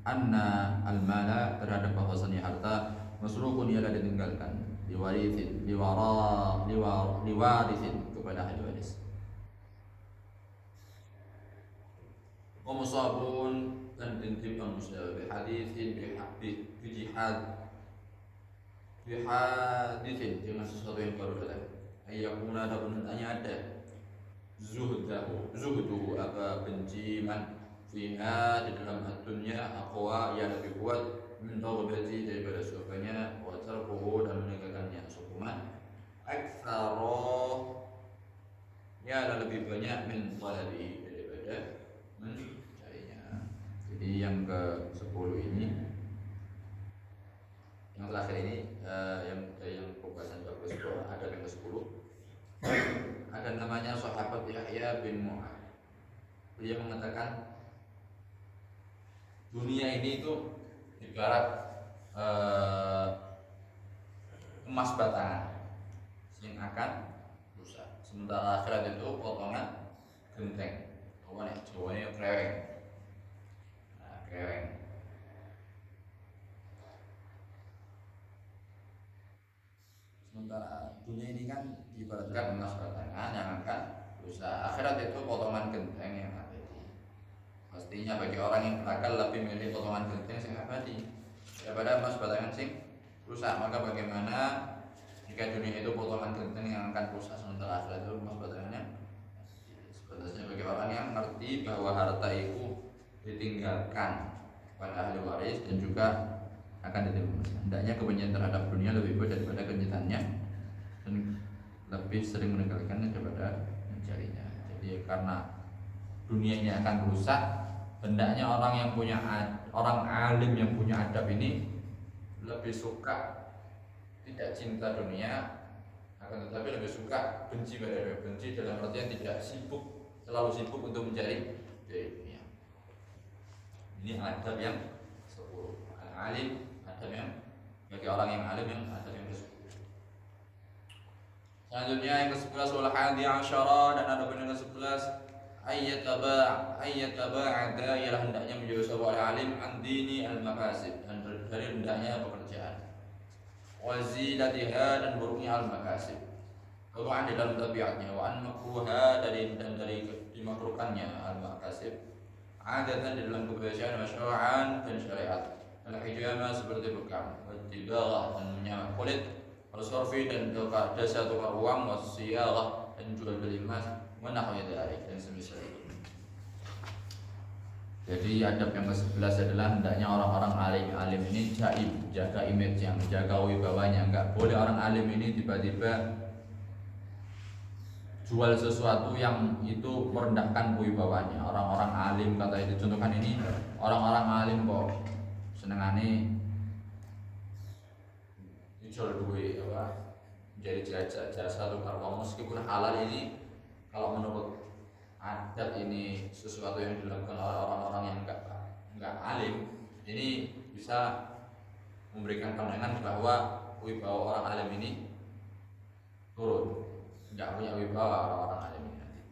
anna al-mala terhadap bahwasannya harta masrukun ialah ditinggalkan diwarithin kepada ahli waris. Wa musabun dan tintiban musnad bi haditsin bihaditsin dengan sesuatu yang baru datang. Ayyakuna ada benarnya ada zuhduhu apa benciman fiha di dalam dunia aqwa yang lebih kuat min tawbati daripada sukanya wa tarkuhu dan meninggalkannya sukuman aktsaro ya ada lebih banyak min talabi daripada mencarinya. Jadi yang ke-10 ini yang terakhir ini yang pembahasan bab ke-10 ada yang ke-10 ada namanya sahabat Yahya bin Mu'ad. Dia mengatakan dunia ini itu ibarat emas batangan yang akan rusak. Sementara akhirat itu potongan genteng. Jawanya kreweng. Nah, kreweng. sementara dunia ini kan Ibaratkan emas batangan yang akan rusak. Akhirat itu potongan genteng yang abadi. Pastinya bagi orang yang berakal lebih milih potongan genteng yang abadi daripada emas batangan sing rusak. Maka bagaimana Jika dunia itu potongan genteng yang akan rusak, sementara akhirat itu rumah batangannya. Sebenarnya bagi orang yang mengerti bahwa harta itu ditinggalkan pada ahli waris dan juga akan diterima. Hendaknya kebencian terhadap dunia lebih baik daripada kecintaannya dan lebih sering meninggalkannya daripada mencarinya. Jadi karena dunianya akan rusak, hendaknya orang alim yang punya adab ini lebih suka tidak cinta dunia, akan tetapi lebih suka benci pada dunia. Benci dalam artian tidak terlalu sibuk untuk mencari dunia. Ini adab yang 10. Alim, adab yang bagi orang yang alim yang adab yang ke-10. Selanjutnya yang ke-11 wal hadi asyara, dan adab yang ke-11 ayyataba ialah hendaknya menjauhi sebuah alim an dini al-makasib, dan dari hendaknya pekerjaan. Wazilatiha, dan buruknya al-makasib. Keluhan di dalam tabiatnya, wa an makruha, dari dimakruhkannya al-makasib. Adatan di dalam kebiasaan, masyru'an dan syariat. Al-hijama seperti bekam, wal-tibarah dan menyamak kulit, wal-surfi dan jasa tukar uang, wal-siyarah dan jual beli emas, wa nahwi dzalik dan semisal itu. Jadi adab yang ke-11 adalah hendaknya orang-orang alim ini jaim, jaga image yang, jaga wibawanya. Enggak boleh orang alim ini tiba-tiba jual sesuatu yang itu merendahkan wibawanya. Orang-orang alim kata itu, contohkan ini orang-orang alim kok senengane jual duit apa jadi jasa tukar uang meskipun halal. Ini kalau menurut adat ini sesuatu yang dilakukan oleh orang-orang yang enggak alim, ini bisa memberikan pandangan bahwa wibawa orang alim ini turun, enggak punya wibawa orang alim ini nanti.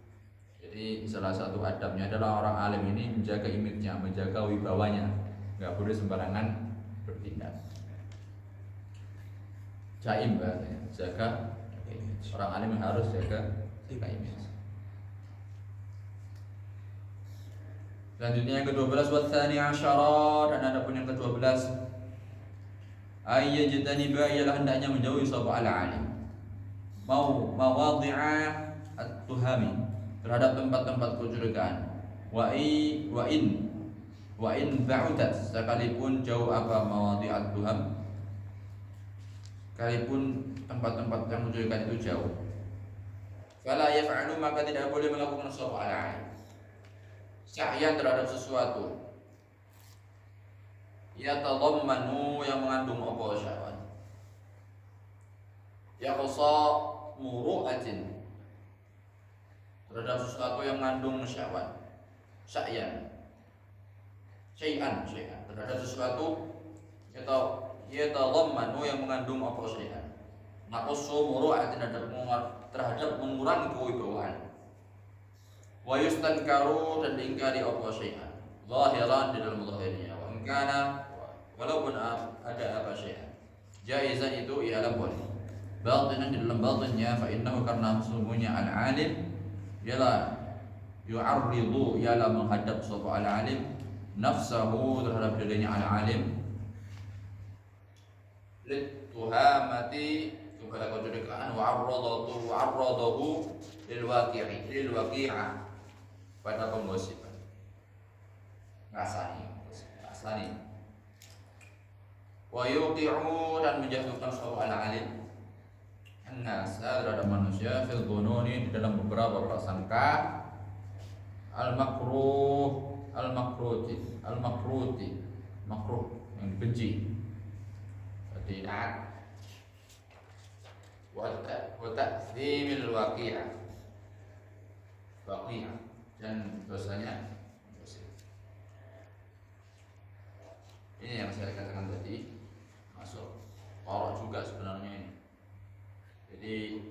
Jadi salah satu adabnya adalah orang alim ini menjaga image-nya, menjaga wibawanya, enggak boleh sembarangan bertindak. Jaim bahasanya, jaga image. Orang alim harus jaga image. Selanjutnya yang ke-12 watsani asyara, dan ada pun yang ke-12 ayyajtaniba ialah hendaknya menjauhi sapa al-alim mawadhi'a at-tuhami, terhadap tempat-tempat kecurigaan, wa in ba'udat, sekalipun jauh apa mawadhi'at tuham, sekalipun tempat-tempat yang mencurigakan itu jauh. Fala yaf'alu, maka tidak boleh melakukan sapa al-alim sa'yan terhadap sesuatu yatadhammanu yang mengandung apa syahwat, yaqsa muru'atin terhadap sesuatu yang mengandung syahwat, sya'yan terhadap sesuatu yatadhammanu yang mengandung apa syai'an, naqsu muru'atin terhadap mengurangi kewibawaan, wa yustankaru dan diingkari apa syai'an zahiran di dalam zahirnya, wa in kana walaupun ada apa syai'an jaizan itu ialah boleh, batinan di dalam batinnya, fa innahu karena sesungguhnya al-alim ialah yu'arridu ialah menghadap sapa al-alim nafsahu terhadap dirinya al-alim lituhamati kepada kecurigaan, wa arradahu lil waqi'ah pada penggosipan, ngasani wa yuqi'u dan menjatuhkan sapa al-alim an-nasa terhadap manusia fil dhununi di dalam beberapa prasangka makruh yang dibenci, tidak wa ta'zimil waqi'ah dan dosanya dosa. Ini yang saya katakan tadi masuk orang juga sebenarnya ini. Jadi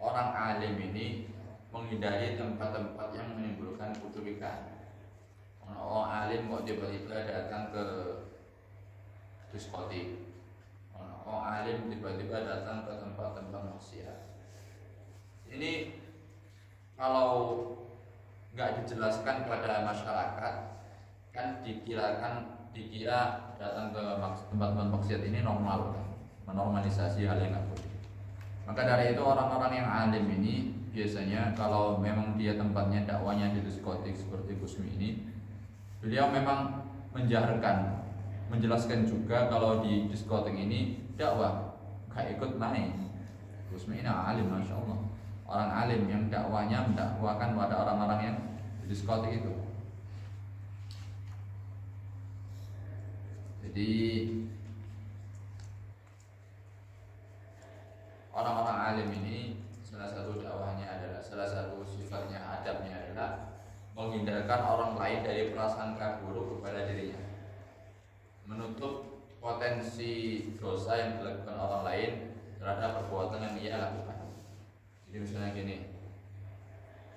orang alim ini menghindari tempat-tempat yang menimbulkan kecurigaan. Orang alim kok tiba-tiba datang ke diskotik, orang alim tiba-tiba datang ke tempat-tempat maksiat. Ini kalau nggak dijelaskan kepada masyarakat, kan dikira datang ke tempat-tempat maksiat ini normal kan? menormalisasi hal yang nggak boleh. Maka dari itu orang-orang yang alim ini biasanya kalau memang dia tempatnya dakwanya di diskotik seperti Gusmi ini, beliau memang menjaharkan, menjelaskan juga kalau di diskotik ini dakwah, gak ikut main. Gusmi ini alim, masya Allah, orang alim yang dakwanya mendakwakan pada orang-orang yang di diskotik itu. Jadi orang-orang alim ini salah satu dakwahnya adalah, salah satu sifatnya, adabnya adalah menghindarkan orang lain dari prasangka buruk kepada dirinya, menutup potensi dosa yang dilakukan orang lain terhadap perbuatan yang ia lakukan. Jadi misalnya gini,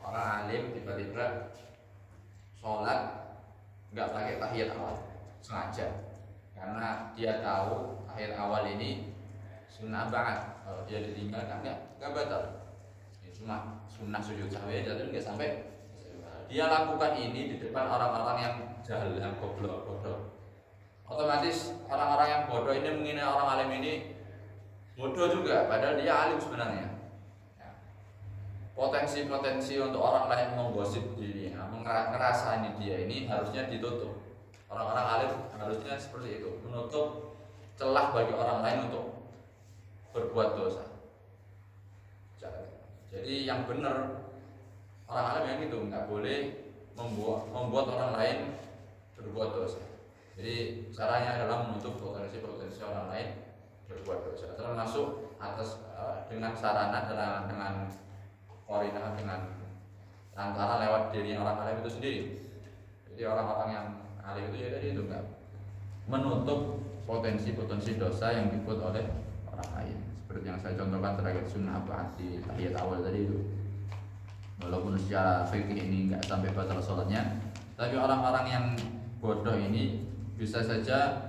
orang alim tiba-tiba sholat nggak pakai tahiyat awal sengaja, karena dia tahu tahiyat awal ini sunnah banget. Kalau dia ditinggalkan nggak batal. Ini cuma sunnah sujud sahwi aja, tapi nggak sampai. Dia lakukan ini di depan orang-orang yang jahil, yang goblok, bodoh. Otomatis orang-orang yang bodoh ini mengira orang alim ini bodoh juga, padahal dia alim sebenarnya. Ya. Potensi-potensi untuk orang lain menggosip dirinya, ngerasa ini dia ini harusnya ditutup. Orang-orang alim harusnya seperti itu, menutup celah bagi orang lain untuk berbuat dosa. Jadi yang benar orang alim yang itu nggak boleh membuat orang lain berbuat dosa. Jadi caranya adalah menutup potensi-potensi orang lain berbuat dosa, termasuk atas dengan sarana dengan koordinat dengan antara lewat diri orang alim itu sendiri. Jadi orang-orang yang alim itu ya tadi itu enggak menutup potensi-potensi dosa yang dibuat oleh orang lain. Seperti yang saya contohkan terkait sunnah ba'd di tahiyat awal tadi itu. Walaupun secara fikih ini enggak sampai batal sholatnya, tapi orang-orang yang bodoh ini bisa saja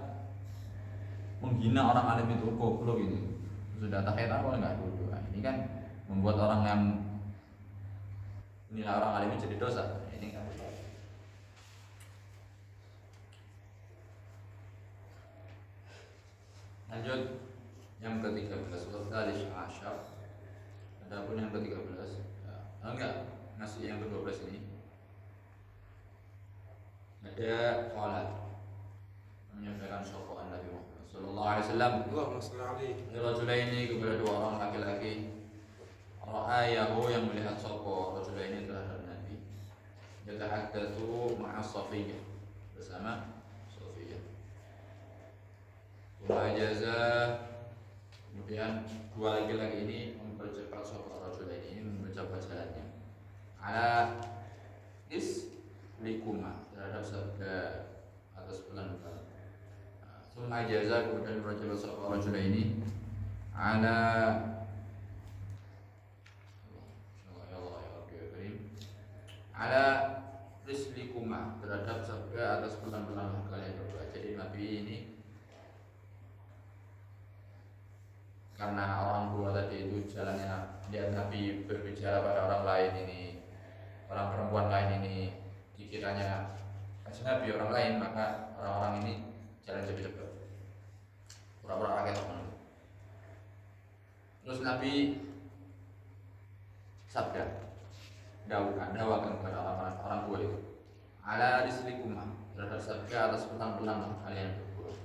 menghina orang alim itu, goblok ini. Sudah tahiyat awal enggak duduk. Ini kan membuat orang yang menilai orang alim jadi dosa. Ini enggak boleh. Lanjut yang ke-13, Al-Thalith Asyar. Adapun yang ke-13, enggak, nasi yang ke-12 ini ada qalat menyampaikan syafaat Nabi Muhammad sallallahu alaihi wasallam. Allahumma shalli alaihi. Rajulaini kepada dua orang laki-laki, ra'ayahu yang melihat sapa rajulaini terhadap Nabi, yatahaddatsu ma'a Safiyyah, bersama Safiyyah. Wajaza, kemudian dua laki-laki ini mempercepat sapa rajulaini ini mempercepat jalannya. Ala likuma, terhadap sabda atas pelan-pelan. Summa jaza, kemudian berjalan sapa rajulaini ala ala rislikuma, terhadap sabda atas pelan-pelan kalian berdua. Jadi Nabi ini karena orang tua tadi itu jalannya, lihat Nabi berbicara pada orang lain ini, orang perempuan lain ini dikiranya Nabi orang lain, maka orang-orang ini jalan cepat-cepat, pura-pura rakyat teman. Terus Nabi sabda, dawakan kepada orang tua itu, ala rislikumah, terhadap sabda atas pelan-pelan kalian berdua.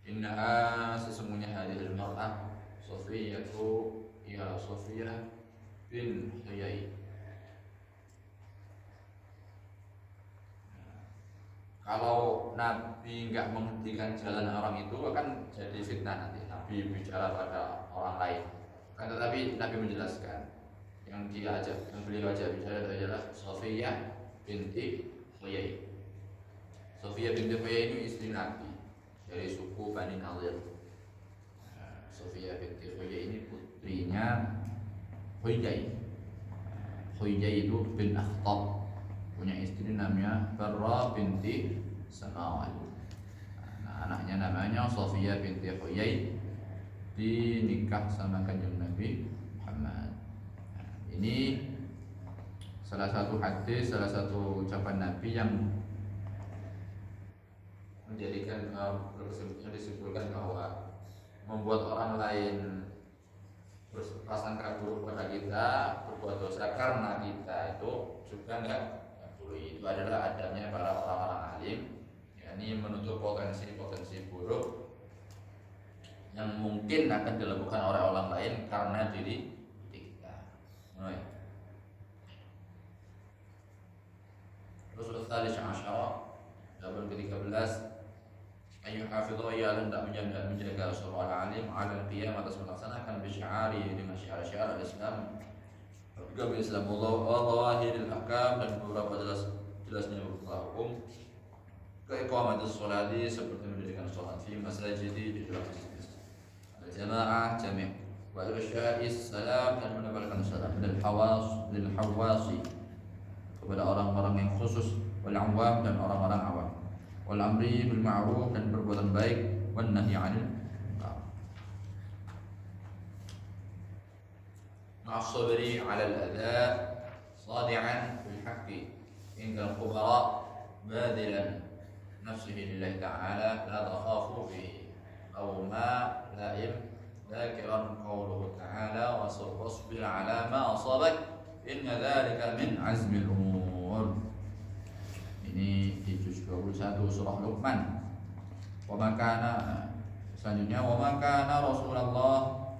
Innaha, sesungguhnya hadhil mar'ah Sofiyatu, ya Sofiyah bin Huyai. Kalau Nabi nggak menghentikan jalan orang itu akan jadi fitnah nanti. Nabi bicara pada orang lain. Kan tetapi Nabi menjelaskan yang beliau ajak bicara adalah Sofiyah binti Huyai. Sofiyah binti Huyai ini istri Nabi dari suku Bani Nadir. Sofiyah binti Huyai ini putrinya Huyai. Huyai itu bin Akhtab, punya istri namanya Barra binti Samawat. Nah, anaknya namanya Sofiyah binti Huyai, dinikah sama kanjeng Nabi Muhammad. Nah, ini salah satu hadis, salah satu ucapan Nabi yang menjadikan yang disebutkan bahwa membuat orang lain berprasangka buruk pada kita, berbuat dosa karena kita itu juga nggak boleh. Itu adalah adabnya para orang-orang alim, yakni menutup potensi-potensi buruk yang mungkin akan dilakukan oleh orang lain karena diri kita. Terus tadi Syahsyarah Dabun ke-13 Ayu hafidhah ia hendak menjaga seorang alim ala qiyam atas melaksanakan bisyari dengan syiar-syiar al-Islam juga Islam Allah wahidil ahkam dan beberapa jelasnya beberapa hukum keiqamatus sholati seperti mendirikan sholat di masjid di dalam masjid al-jamaah jami' wa irsyadis salam dan menebarkan salam lil hawasi kepada orang-orang yang khusus wal awam dan orang-orang awam wal amri bil ma'ruf dan perbuatan baik wan nahyi 'anil munkar ma'as-sabri 'ala al-adha sadi'an bil haqqi innal khubara badilan nafsihi lillahi ta'ala la takhafu bihi aw ma la'im dhakiran qawluhu ta'ala wasbir 'ala ma asabak inna dhalika min 'azmil umur. Ini di juz 21 surah Luqman. Wa makana selanjutnya wa makana Rasulullah.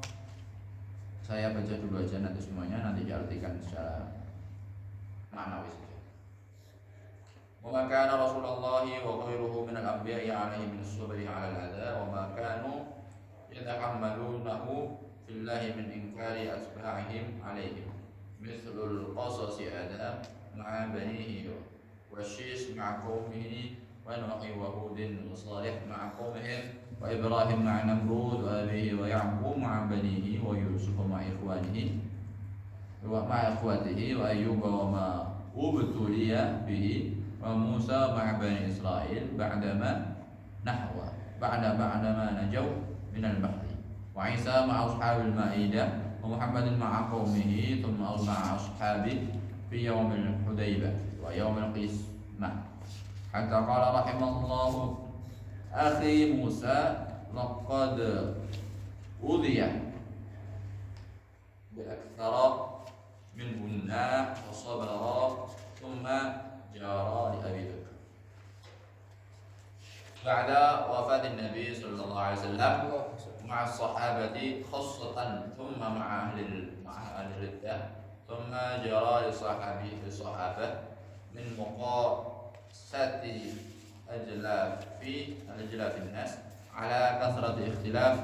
Saya baca dulu aja nanti semuanya nanti diartikan secara maknawi saja. Wa makana Rasulullah wa ghairuhu min al-anbiya'i 'alaihi min as-sabri 'ala al-adha wa ma kanu yatahammalunahu fillahi min inkari atba'ihim 'alaihim mithlul qasasi Adam ma'a banihi والشيش مع قومه ونوح وهود وصالح مع قومهم وإبراهيم مع نمرود وأبيه ويعقوب مع بنيه ويوسف مع إخوانه ومع إخوته وأيوب وما ابتلي به وموسى مع بني إسرائيل بعدما نجوا من البحر وعيسى مع أصحاب المائدة ومحمد مع قومه ثم مع أصحابه في يوم الحديبة ويوم القسمة حتى قال رحمه الله أخي موسى لقد أوذي بأكثر منه الناح وصبر ثم جارى لأبي بكر بعد وفاة النبي صلى الله عليه وسلم مع الصحابة خاصة ثم مع أهل الردة ثم جرى للصحابة من مقاسات أجلاف الناس على كثرة اختلاف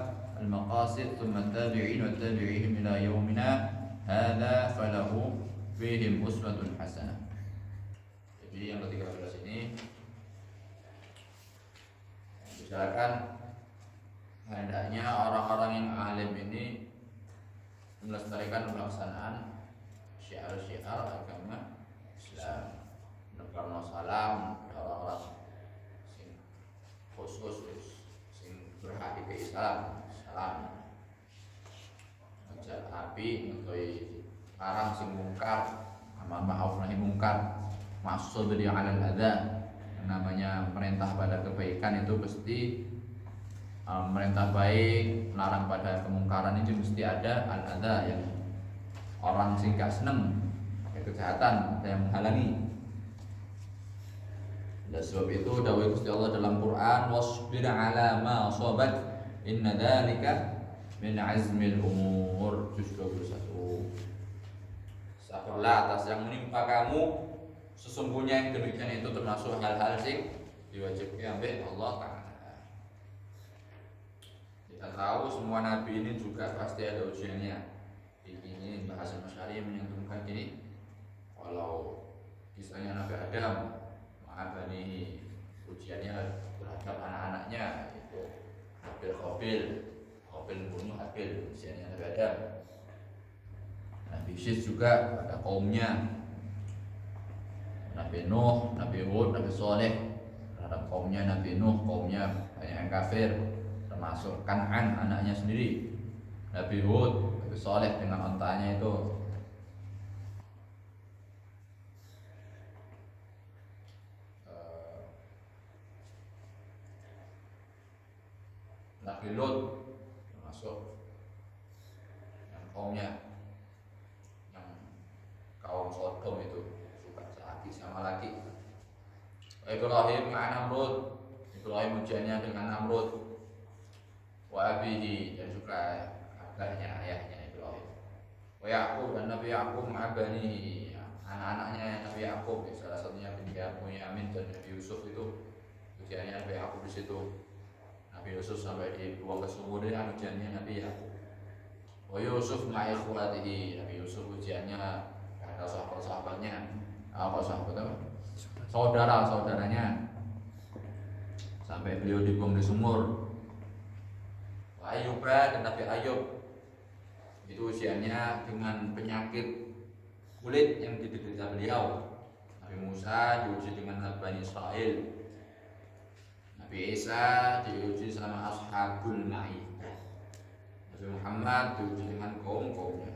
المقاصد ثم التابعين والتابعين إلى يومنا هذا فله فيهم أسوة حسنة. Jadi yang ke-13 ini bicarakan hendaknya orang-orang yang alim ini melestarikan pelaksanaan syiar-syiar agama Islam. Karena salam orang-orang sing khusus sing berhak ke Islam salam ngajak api ngutoi larang sing mungkar amar ma'ruf nahi mungkar ma'as-sabri 'alal adza. Namanya perintah pada kebaikan itu pasti perintah baik, melarang pada kemungkaran itu mesti ada al-adza yang orang sing gak seneng kejahatan ada yang menghalangi. Dan sebab itu dawuh Gusti Allah dalam Quran wasbir 'ala ma asabak inna dzalika min 'azmil umur juz 21. Sabarlah atas yang menimpa kamu, sesungguhnya yang demikian itu termasuk hal-hal sing diwajibkan oleh Allah Ta'ala. Kita tahu semua nabi ini juga pasti ada ujiannya. Ini bahasa Masyari menyentuhkan gini, kalau kisahnya Nabi Adam ini ujiannya terhadap anak-anaknya itu Qabil bunuh Habil, ujiannya Nabi Adam. Nabi Syed juga pada kaumnya, Nabi Nuh, Nabi Hud, Nabi Saleh terhadap kaumnya Nabi Nuh, kaumnya banyak yang kafir termasuk Kan'an anaknya sendiri. Nabi Hud, Nabi Saleh dengan ontanya itu Nabi Lut termasuk yang kaumnya, yang kaum Sodom itu suka laki sama laki. Ibrahim ma'an Namrud, Ibrahim ujiannya dengan Namrud. Wa abihi, dan juga abahnya, ayahnya Ibrahim. Wa Ya'qub, dan Nabi Ya'qub ma'abani, anak-anaknya Nabi Ya'qub, salah satunya Bunyamin dan Nabi Yusuf itu ujiannya Nabi Ya'qub di situ. Nabi Yusuf sampai dibuang ke sumur, dan ujiannya Nabi Ya'qub. Wa Yusuf ma'ikhwatihi, Nabi Yusuf ujiannya ada sahabat-sahabatnya. Apa sahabat apa? Saudara-saudaranya, sampai beliau dibuang di sumur. Wa Ayyub, dan Nabi Ayyub itu ujiannya dengan penyakit kulit yang diderita beliau. Nabi Musa diuji dengan Bani Israel. Nabi Isa diuji sama Ashabul Ma'idah. Nabi Muhammad diuji dengan kaum-kaumnya.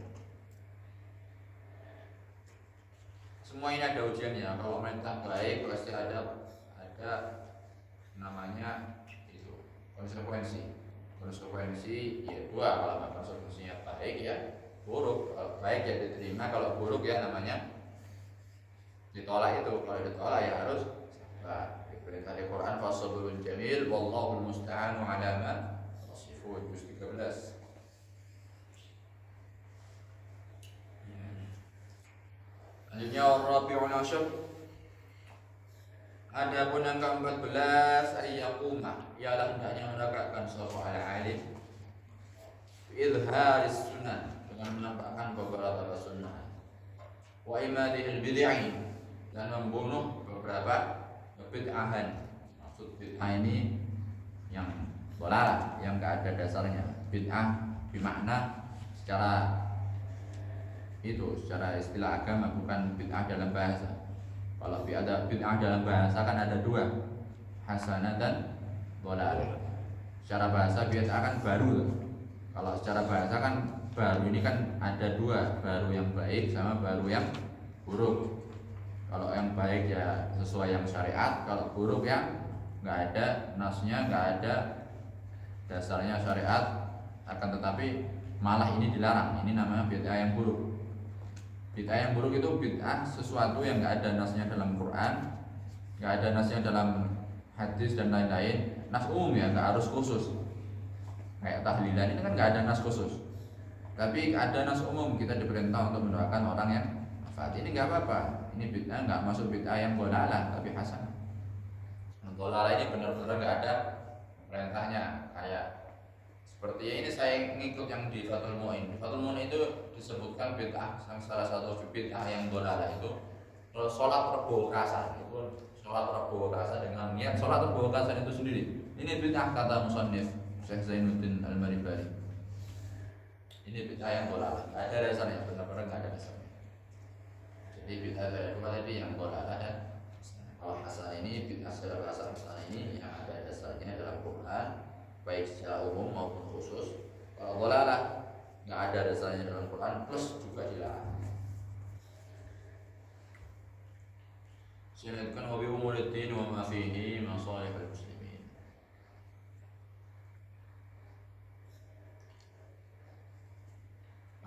Semua ini ada ujiannya. Kalau mereka baik pasti ada namanya itu konsekuensi. Konsekuensi ya dua, kalau konsekuensinya baik ya buruk. Kalau baik ya diterima, kalau buruk ya namanya ditolak itu. Kalau ditolak ya harus sabar. Perintah di Quran fasabrun jamil wallahu musta'anu ala ma tasifun, juz 13. Selanjutnya Rabiul Ashar. Adapun yang ke-14 ayyaquma, ialah hendaknya menegakkan sapa alim izharis sunnah, dengan menampakkan beberapa sunnah, wa imadihil bid'ah, dan membunuh beberapa bid'ahan. Maksud bid'ah ini yang dolalah, yang enggak ada dasarnya. Bid'ah bermakna secara istilah agama, bukan bid'ah dalam bahasa. Kalau ada bid'ah dalam bahasa kan ada dua, hasanah dan dolalah. Secara bahasa bid'ah kan baru. Kalau secara bahasa kan baru ini kan ada dua, baru yang baik sama baru yang buruk. Kalau yang baik ya sesuai yang syariat, kalau buruk yang nggak ada nasnya, nggak ada dasarnya syariat, akan tetapi malah ini dilarang. Ini namanya bid'ah yang buruk. Bid'ah yang buruk itu bid'ah sesuatu yang nggak ada nasnya dalam Quran, nggak ada nasnya dalam hadis dan lain-lain. Nas umum ya, nggak harus khusus. Kayak tahlilan ini kan nggak ada nas khusus, tapi ada nas umum, kita diperintah untuk mendoakan orang yang wafat. Ini nggak apa-apa. Ini bid'ah, nggak masuk bid'ah yang dolalah, tapi hasanah. Dolalah ini benar-benar nggak ada perintahnya. Kayak seperti ini saya ngikut yang di Fathul Mu'in. Di Fathul Mu'in itu disebutkan bid'ah, salah satu bid'ah yang dolalah itu sholat Rebo Kasa. Itu sholat Rebo Kasa dengan niat sholat Rebo Kasa itu sendiri. Ini bid'ah kata musannif Syekh Zainuddin Al-Maribari. Ini bid'ah yang dolalah, nggak ada dasarnya, benar-benar nggak ada dasarnya. Jadi bid'ah dari dua tadi yang dolalah dan kalau hasanah ini, bid'ah secara bahasa hasanah ini yang ada dasarnya dalam Quran, baik secara umum maupun khusus. Kalau dolalah nggak ada dasarnya dalam Quran, plus juga dilarang. Silakan wa bi umuruddin wa ma fihi masalihul muslimin.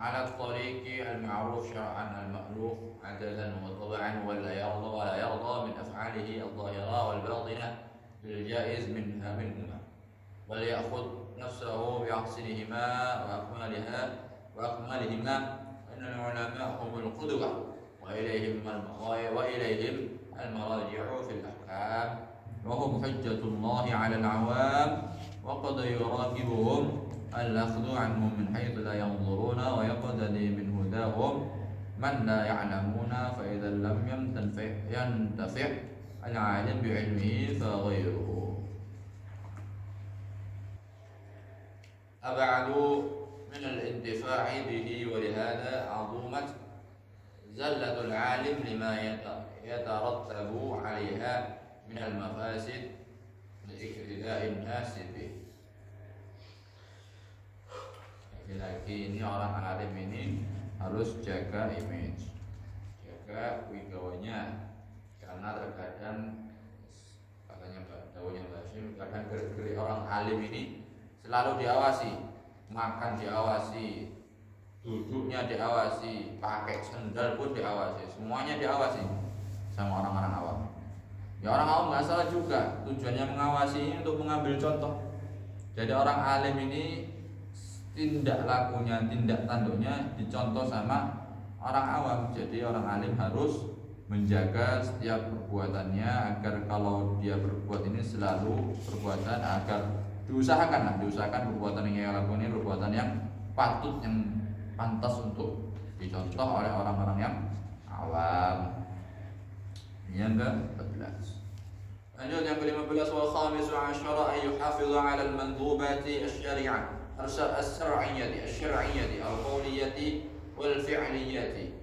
Ala tariqi al-ma'ruf syar'an al-ma'ruf adalan wa tab'an wa la yarda min af'alihi al-zahira wal batinah bil jaiz minhuma wal ya'khudh nafsahu bi ahsinihima wa akmalihima innal ulama humul qudwah wa ilayhim al-maraji'u fil ahkam wa hum hujjatullahi 'ala al-'awam wa qad yuraqibuhum al-akhdhu 'anhum min haythu la yanzuruna wa yaqtadi min hudahum man la ya'lamuna fa idza lam yantafi' al-'alim bi'ilmihi fa ghayruhu ab'adu min al-intifa'i bihi wa lihadha 'azumat zallatul 'alim lima yatarattabu 'alayha min al-mafasid li iktida'in nas bihi. Lagi ini orang alim ini harus jaga image, jaga wibawanya, karena terkadang katanya Mbak Dawunya Mbak Hashim, kadang gerak-gerik orang alim ini selalu diawasi, makan diawasi, duduknya diawasi, pakai sendal pun diawasi, semuanya diawasi sama orang-orang awam. Ya orang awam nggak salah juga, tujuannya mengawasi ini untuk mengambil contoh. Jadi orang alim ini tindak lakunya, tindak tanduknya dicontoh sama orang awam. Jadi orang alim harus menjaga setiap perbuatannya agar kalau dia berbuat ini selalu perbuatan agar diusahakan perbuatan yang ia lakukan ini perbuatan yang patut, yang pantas untuk dicontoh oleh orang-orang yang awam. Yang ke-14. Lanjut yang ke-15, wal khamis asyara ay yuhafidhu 'ala al-mandubati asy-syari'ah as-syar'iyyati al-qawliyyati wal fi'liyyati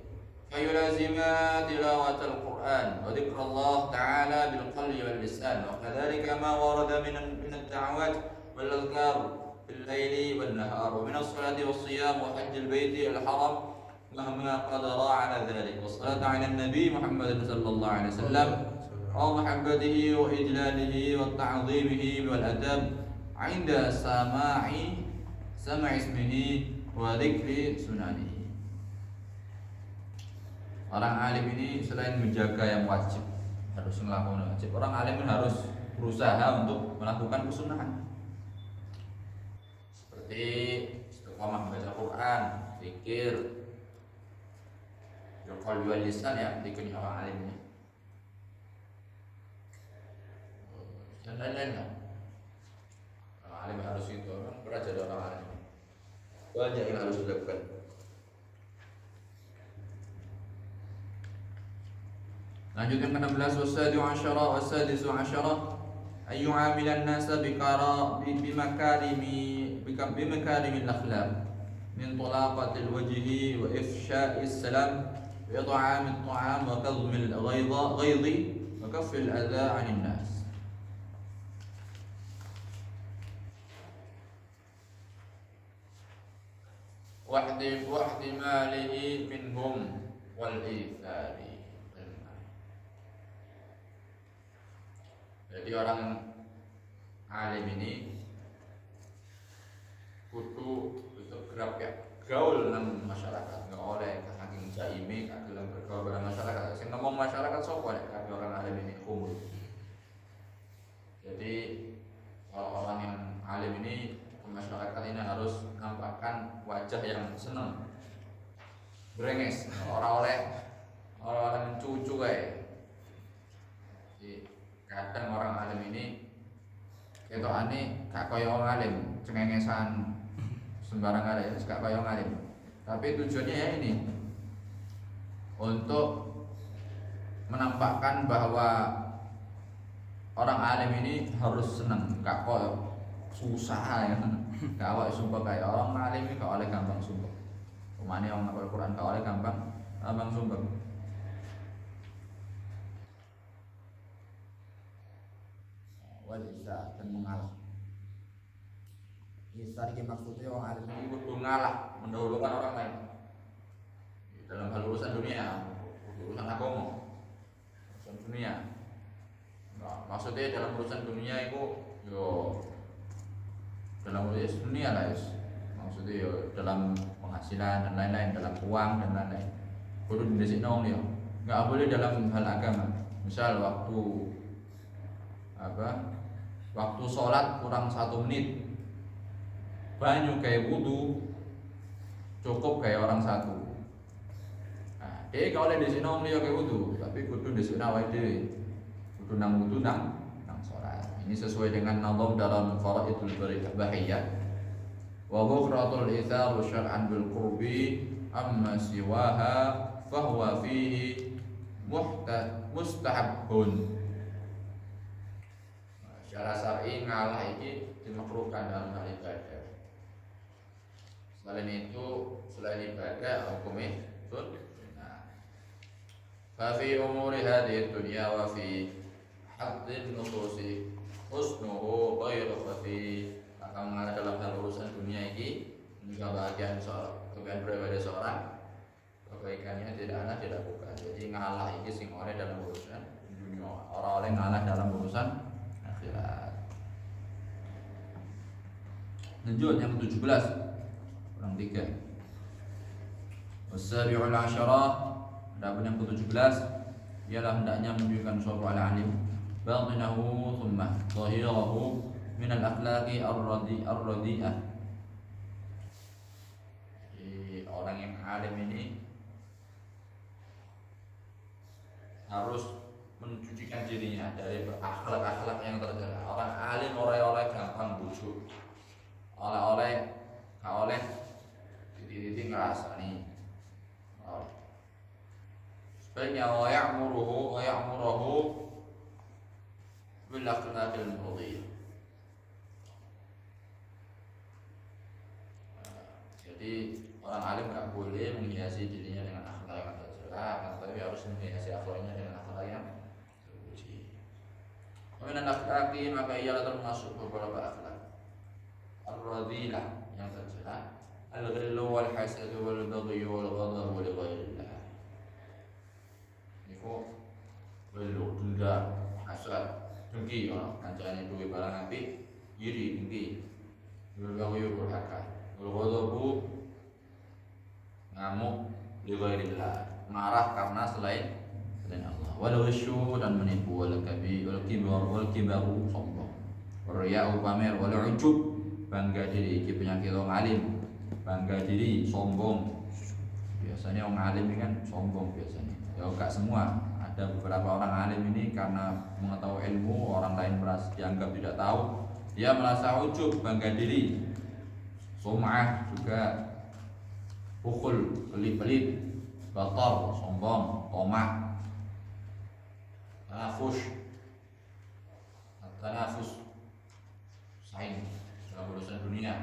fayulazima tilawat al-Qur'an wa dzikra Allah ta'ala bil qalbi wal lisan wa kadzalika ma warada min ad-da'awat wal adhkar bil laili wan nahar wa min as-salati was siyam wa hajj al-baiti al-haram mahma qadara 'ala dhalik wa salatu 'ala an-nabi Muhammad sallallahu alaihi wasallam wa mahabbatihi wa ijlalihi wa ta'dhimihi wal adab 'inda sama'i ismihi wa dzikri sunanihi. Orang alim ini selain menjaga yang wajib, harus melakukan wajib, orang alim harus berusaha untuk melakukan kesunahan. Seperti istiqomah membaca Quran, zikir, qalbi wal lisan, ya, zikir orang alim ini. Dan lain-lain kan. Orang alim harus itu, orang belajar dari orang alim. Banyak yang harus dilakukan. Lanjut yang ke-16, wasadis asyara ay yu'amila an-nasa bimakarimil akhlaq min talaqatil wajhi wa ifsha'is salam wa it'amit ta'am wa kadhmil ghaidhi wa kaffil adha 'anil nas. Wahtimalihi minhum wal ithari. Jadi orang alim ini kudu bergerak ya, gaul dengan masyarakat, nggak oleh saking jaime dalam bergaul dengan masyarakat. Saya ngomong masyarakat sopo ya, kaki orang alim ini umur. Jadi kalau orang yang alim ini ke masyarakat ini harus menampakkan wajah yang senang, berenges, orang yang cucu kayak. Kadang orang alim ini ketokane gak kaya orang alim, cengengesan sembarang alim, gak kaya orang alim. Tapi tujuannya ya ini, untuk menampakkan bahwa orang alim ini harus senang, gak kaya susah ya. Gak kaya sumpah kayak orang alim ini gak oleh gampang sumpah. Umane orang ngapal Quran gak oleh gampang sumpah. Wal isa, dan mengalah. Isa ini maksudnya orang alim ini kudu ngalah, mendahulukan orang lain dalam hal urusan dunia, urusan agama, urusan dunia. Nah, maksudnya dalam urusan dunia itu yo dalam urusan dunia lah, maksudnya yo dalam penghasilan dan lain-lain, dalam uang dan lain-lain. Kudu didesik nong yo, nggak boleh dalam hal agama. Misal waktu sholat kurang 1 menit, banyu kayak wudu cukup kayak orang satu. Nah, dia kalau di sini orang dia kayak wudu, tapi kudu di sini awal dia, kudu nang wudu nang sholat. Ini sesuai dengan nazam dalam faraidul bahiyah. Wa bukhratul ithar syar'an bil qurbi amma siwaha fahuwa fihi mustahabun. Secara syar'i ngalah ini dimakruhkan dalam hal ibadah. Selain ibadah hukumnya sunnah. Fa fi umuri hadhihi dunya wa fi haddin nususi husnuhu ghairu khafi. Akan mengalah dalam hal urusan dunia ini juga bagian beribadah seorang, kebaikannya tidak dilakukan. Jadi ngalah ini sing oleh dalam urusan dunia, orang oleh ngalah dalam urusan akhirat. Lanjut yang ke-17. 3. Wasabi'ul asyarah, adapun yang ke-17 ialah hendaknya menunjukkan sapa al-alim batinahu thumma zahirahu min al-akhlaqi ar-radhi'ah. Jadi orang yang alim ini harus mencucikan dirinya dari akhlak-akhlak yang tercela. Orang alim oleh gampang bujuk, oleh titik-titik ngerasani. Sebaliknya wa ya'muruhu bil akhlaqil murdiyah. Jadi orang alim nggak boleh menghiasi dirinya dengan akhlak yang tercela, tapi harus menghiasi akhlaknya dengan akhlak yang terpuji. Kemudian akhlaki maka ialah termasuk beberapa akhlak ar-radhilah yang tercela, al-ghillu wal hasad wal baghy wal ghadab li ghairillah. Niku ghillu dendam, hasad, dengki, kancane duwe barang apik, iri, dengki. Wal baghy durhaka, wal ghadabu ngamuk li ghairillah, marah karena selain Allah. Wal ghusyu dan menipu, wal kibaru sombong, wal riya'u pamer, wal ujub bangga diri. Iki penyakit orang alim, bangga diri, sombong. Biasanya orang alim ini kan sombong biasanya. Ya enggak semua, ada beberapa orang alim ini karena mengetahui ilmu, orang lain merasa dianggap tidak tahu, dia merasa ujub, bangga diri. Sum'ah juga, bukul, pelit-pelit, batar, sombong, tomak, tanafus, saing dalam urusan dunia,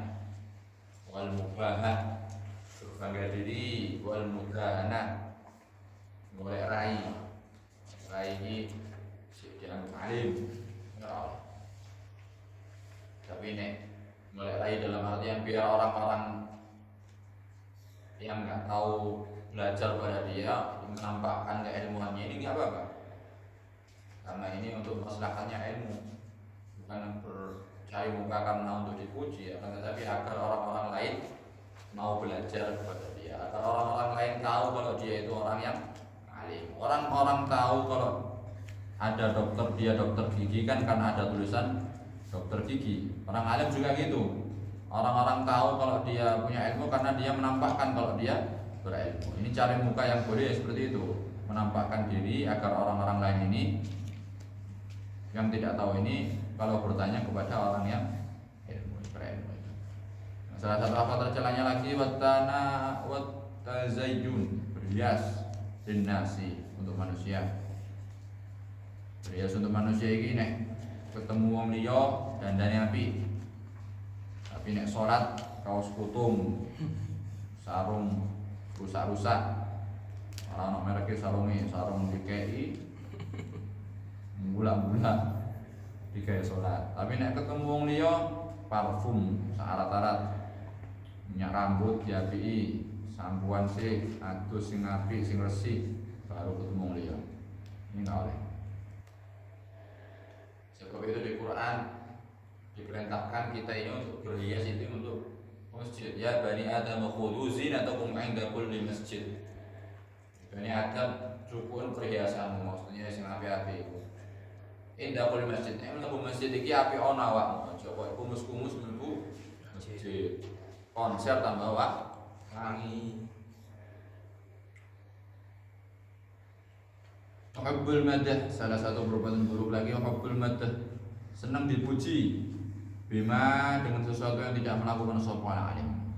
wal mubahah, berbangga diri, wal mugahana, golek rai ini dianggap alim, ya. Tapi nek golek rai dalam artian biar orang-orang yang nggak tahu belajar pada dia menampakkan keilmuannya, ini nggak apa-apa, karena ini untuk maslahatnya ilmu, bukan bercari muka karena untuk dipuji, akan tetapi agar orang-orang lain mau belajar kepada dia, agar orang-orang lain tahu kalau dia itu orang yang alim. Orang-orang tahu kalau ada dokter, dia dokter gigi kan karena ada tulisan dokter gigi. Orang alim juga gitu. Orang-orang tahu kalau dia punya ilmu karena dia menampakkan kalau dia berilmu. Ini cari muka yang boleh seperti itu, menampakkan diri agar orang-orang lain ini yang tidak tahu ini kalau bertanya kepada orang yang berilmu. Nah, salah satu apa tercelanya lagi tazayyun, berhias linnasi, untuk manusia. Berhias untuk manusia ini nek ketemu wong liya dandane apik. Tapi nek salat kaos kutung, sarung rusak-rusak, ora ono mereke sarunge, sarung DKI bulan-bulan digawe salat. Tapi nek ketemu wong liya parfum syarat-syarat, minyak rambut diapiki, sampuan sih adus sing apik sing resik, baru ketemu wong liya. Ini enggak oleh. Sebab itu di Quran diperintahkan kita ini untuk berhias itu untuk masjid. Ya bani Adam khudhu zinatakum 'inda kulli masjid. Bani Adam cukup perhiasanmu, maksudnya sing apik-apik. Indah kulli masjid. Nek mlebu masjid iki apik ana awakmu, aja kok kumus-kumus mlebu masjid. Konser tambah wangi. Hubbul madah, salah satu perbuatan buruk lagi hubbul madah, senang dipuji. Bima, dengan sesuatu yang tidak melakukan sapa alim.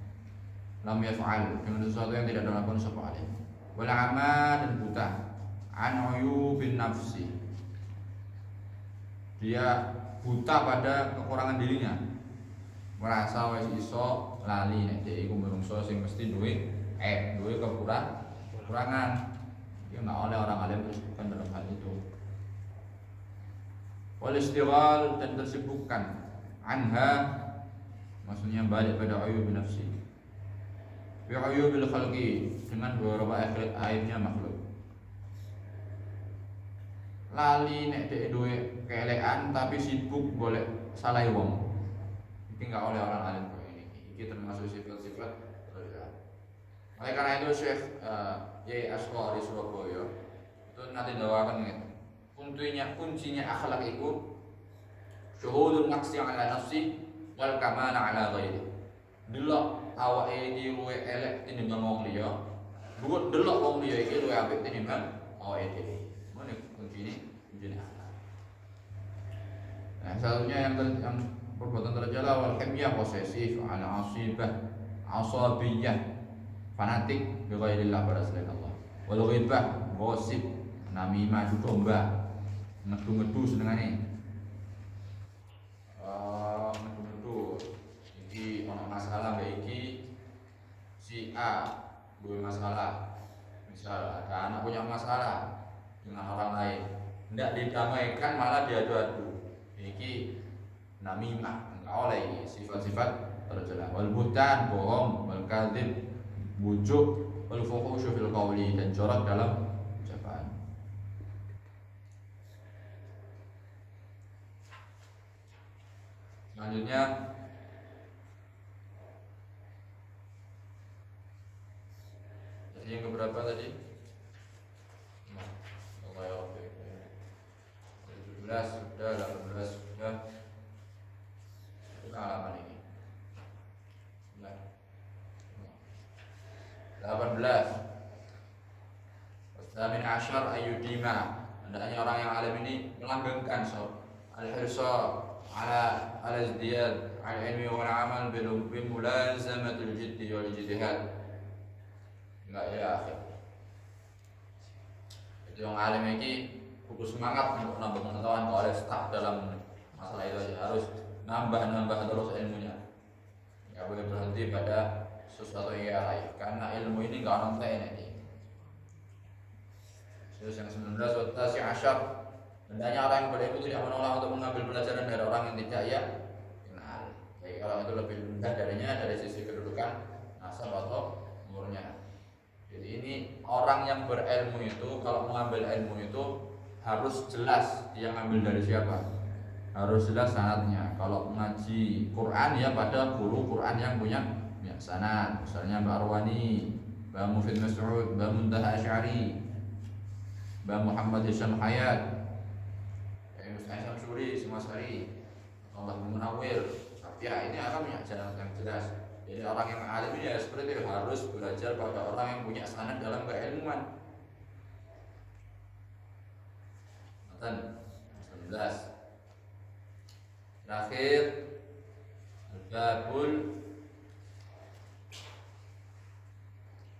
Lam yaf'al, dengan sesuatu yang tidak dilakukan sapa alim. Wal ama, dan buta. An uyubin nafsi, dia buta pada kekurangan dirinya, merasa wis iso lali nek dhek iku menungso sing mesti duwe kekurangan. Dia nggak oleh orang alim tersibukkan dalam hal itu. Wal istighal, dan tersibukkan anha, maksudnya balik pada uyub nafsi, bi uyubil khalqi, dengan beberapa aibnya makhluk. Lali nek dhek duwe keelekan tapi sibuk golek salah wong, iki nggak oleh orang alim kok ini. Iki Iki termasuk sifat-sifat tercela. Oleh karena itu Syekh Yai Asghari Surabaya itu nanti dawakan gitu. Kuncinya akhlak itu syuhudun naqsi ala nafsi wal kamana ala ghairi. Delok awake iki luwe elek tinimbang wong liya. Bukan delok wong liya iki luwe apik tinimbang awake dhewe. Ngono kuncine akhlak. Nah, satunya yang perbuatan tercela wal himyah posesif, al asibah, asabiyah, fanatik bi ghairillah pada selain Allah. Wal ghibah, gosip, namimah, domba, ngedu-ngedu senengane. Ngedu-ngedu. Iki ono masalah mbek iki si A duwe masalah. Misal ada anak punya masalah dengan orang lain, tidak didamaikan malah diadu-adu. Iki namimah, enggak oleh sifat-sifat tercela. Wal buhtan, bohong, wal kadzib, bujuk, wal fuhusyu fil qawli, dan corak dalam ucapan. Selanjutnya jadi yang keberapa tadi? Allah ya Rabbi. 17 sudah, 18 sudah. Kita halaman ini. 18. Wasamin asyar ayyudima. Hendaknya orang yang alim ini melanggengkan al-hirsa ala al-izdiyad al-ilmi wal amal bi mulazamatil jiddi wal ijtihad. Enggak ya akhir. Itu yang alim ini kudu semangat untuk nambah pengetahuan, kalau staf dalam masalah itu aja, harus nambah terus ilmunya. Enggak boleh berhenti pada sesuatu yang lain, karena ilmu ini enggak orang lain ini. Terus yang 19 watasi asyar, hendaknya orang yang berilmu tidak menolak untuk mengambil pelajaran dari orang yang tidak ya kenal. Jadi orang itu lebih rendah darinya dari sisi kedudukan, nasab atau umurnya. Jadi ini orang yang berilmu itu kalau mengambil ilmu itu harus jelas dia ngambil dari siapa, harus jelas sanadnya. Kalau mengaji Quran ya pada guru Quran yang punya sanad, misalnya Mbak Arwani, Mbak Mufid Mas'ud, Mbak Muntaha Asy'ari, Mbak Muhammad Hisham Hayat, Ustaz Syamsuri, Simasari, Allah Munawir. Ya ini akan punya sanad yang jelas. Jadi orang yang alim ini ya seperti itu, harus belajar pada orang yang punya sanad dalam keilmuan. 19. Terakhir Babul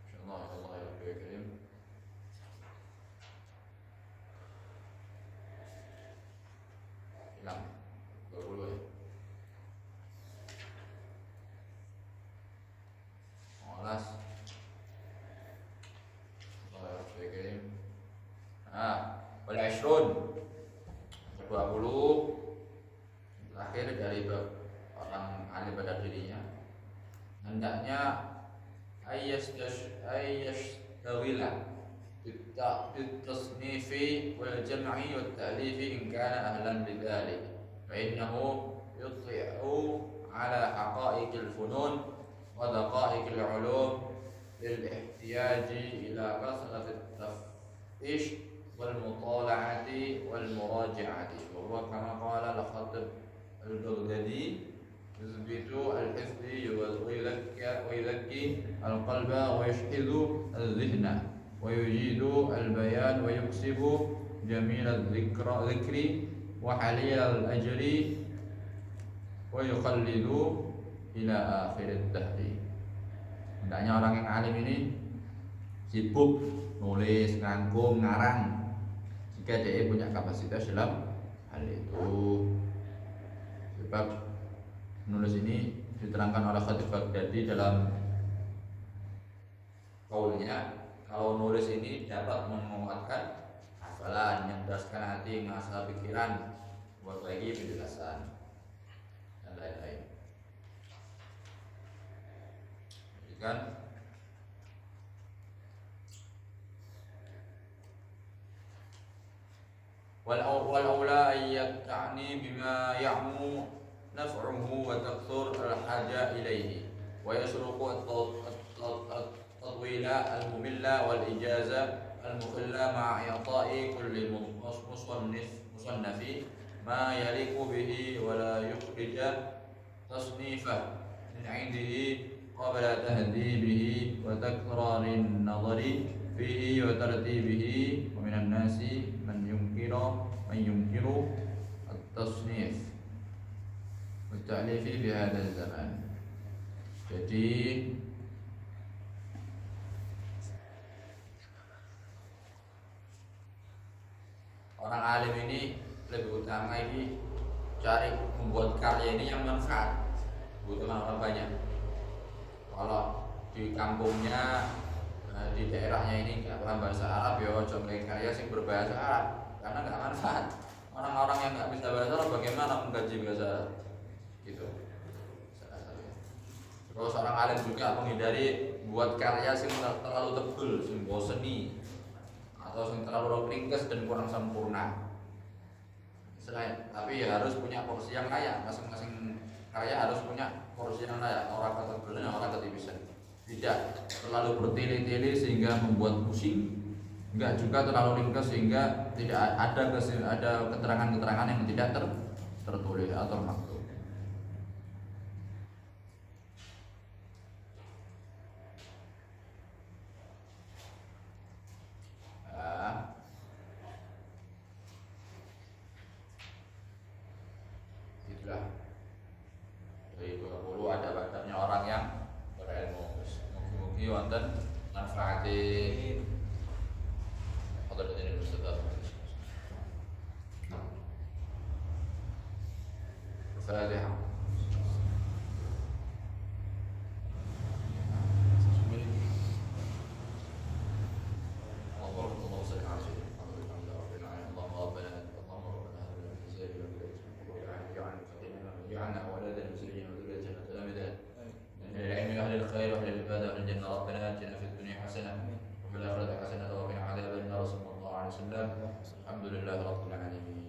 Insyaallah Allah ya Rabbi karim. Hilang 20 ya. Alas Allah ya Rabbi karim. Wal ashrun 20 terakhir dari orang alim pada dirinya, hendaknya ayyashtawila bitasnifi wal jam'i wat ta'lifi in kana ahlan bidzalik fa innahu yutli'u ala haqa'iqil funun wa daqa'iqil 'ulum lil ihtiyaji ila kasratit taftish والمطالعة والمراجعة وهو كما قال الخطيب البغدادي يثبت الحفظ ويذكي القلب ويشحذ الذهن ويجيد البيان ويكسب جميل الذكر وحليل الأجر ويخلد إلى آخر الدهر. Hendaknya orang yang alim ini sibuk nulis, ngangkum, ngarang jika dia punya kapasitas dalam hal itu. Sebab menulis ini diterangkan oleh Khatib Baghdadi dalam kaulnya, kalau nulis ini dapat menguatkan hafalan, mencerdaskan hati, mengasah pikiran, buat lagi penjelasan dan lain-lain. Jadi kan والأولى أن يتعني بما يعم نفعه وتكثر الحاجة إليه. ويسرق التطويل الممل والإجازة المخلة مع إعطاء كل مصنف ما يليق به ولا يخرج تصنيفه من عنده قبل تهذيبه وتكرار النظر فيه وترتيبه. ومن الناس من ينكر التصنيف والتأليف في هذا الزمان. Jadi orang alim ini lebih utama ini cari membuat karya ini yang manfaat buat orang banyak. Kalau di kampungnya di daerahnya ini nggak paham bahasa Arab, ya coba karya sing berbahasa Arab karena nggak manfaat. Orang-orang yang nggak bisa bahasa Arab bagaimana mengkaji bahasa Arab? Gitu. Kalau seorang alim juga menghindari buat karya yang terlalu tebal, yang boseni atau yang terlalu ringkas dan kurang sempurna. Selain, tapi ya harus punya porsi yang layak. Masing-masing karya harus punya porsi yang layak. Orang kata tebal dan orang kata tipisan. Tidak terlalu bertele-tele sehingga membuat pusing. Enggak juga terlalu ringkas sehingga tidak ada keterangan-keterangan yang tidak tertulis atau termaktub. Itulah dari 20 ada banyaknya orang yang berilmu. Mugi-mugi wonten manfaate. Hadratin Ustaz. Fatihah. Alhamdulillah rabbil alamin.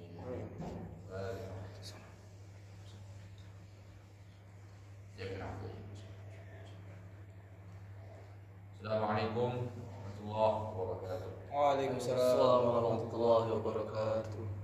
Assalamualaikum warahmatullahi wabarakatuh. Waalaikumsalam warahmatullahi wabarakatuh.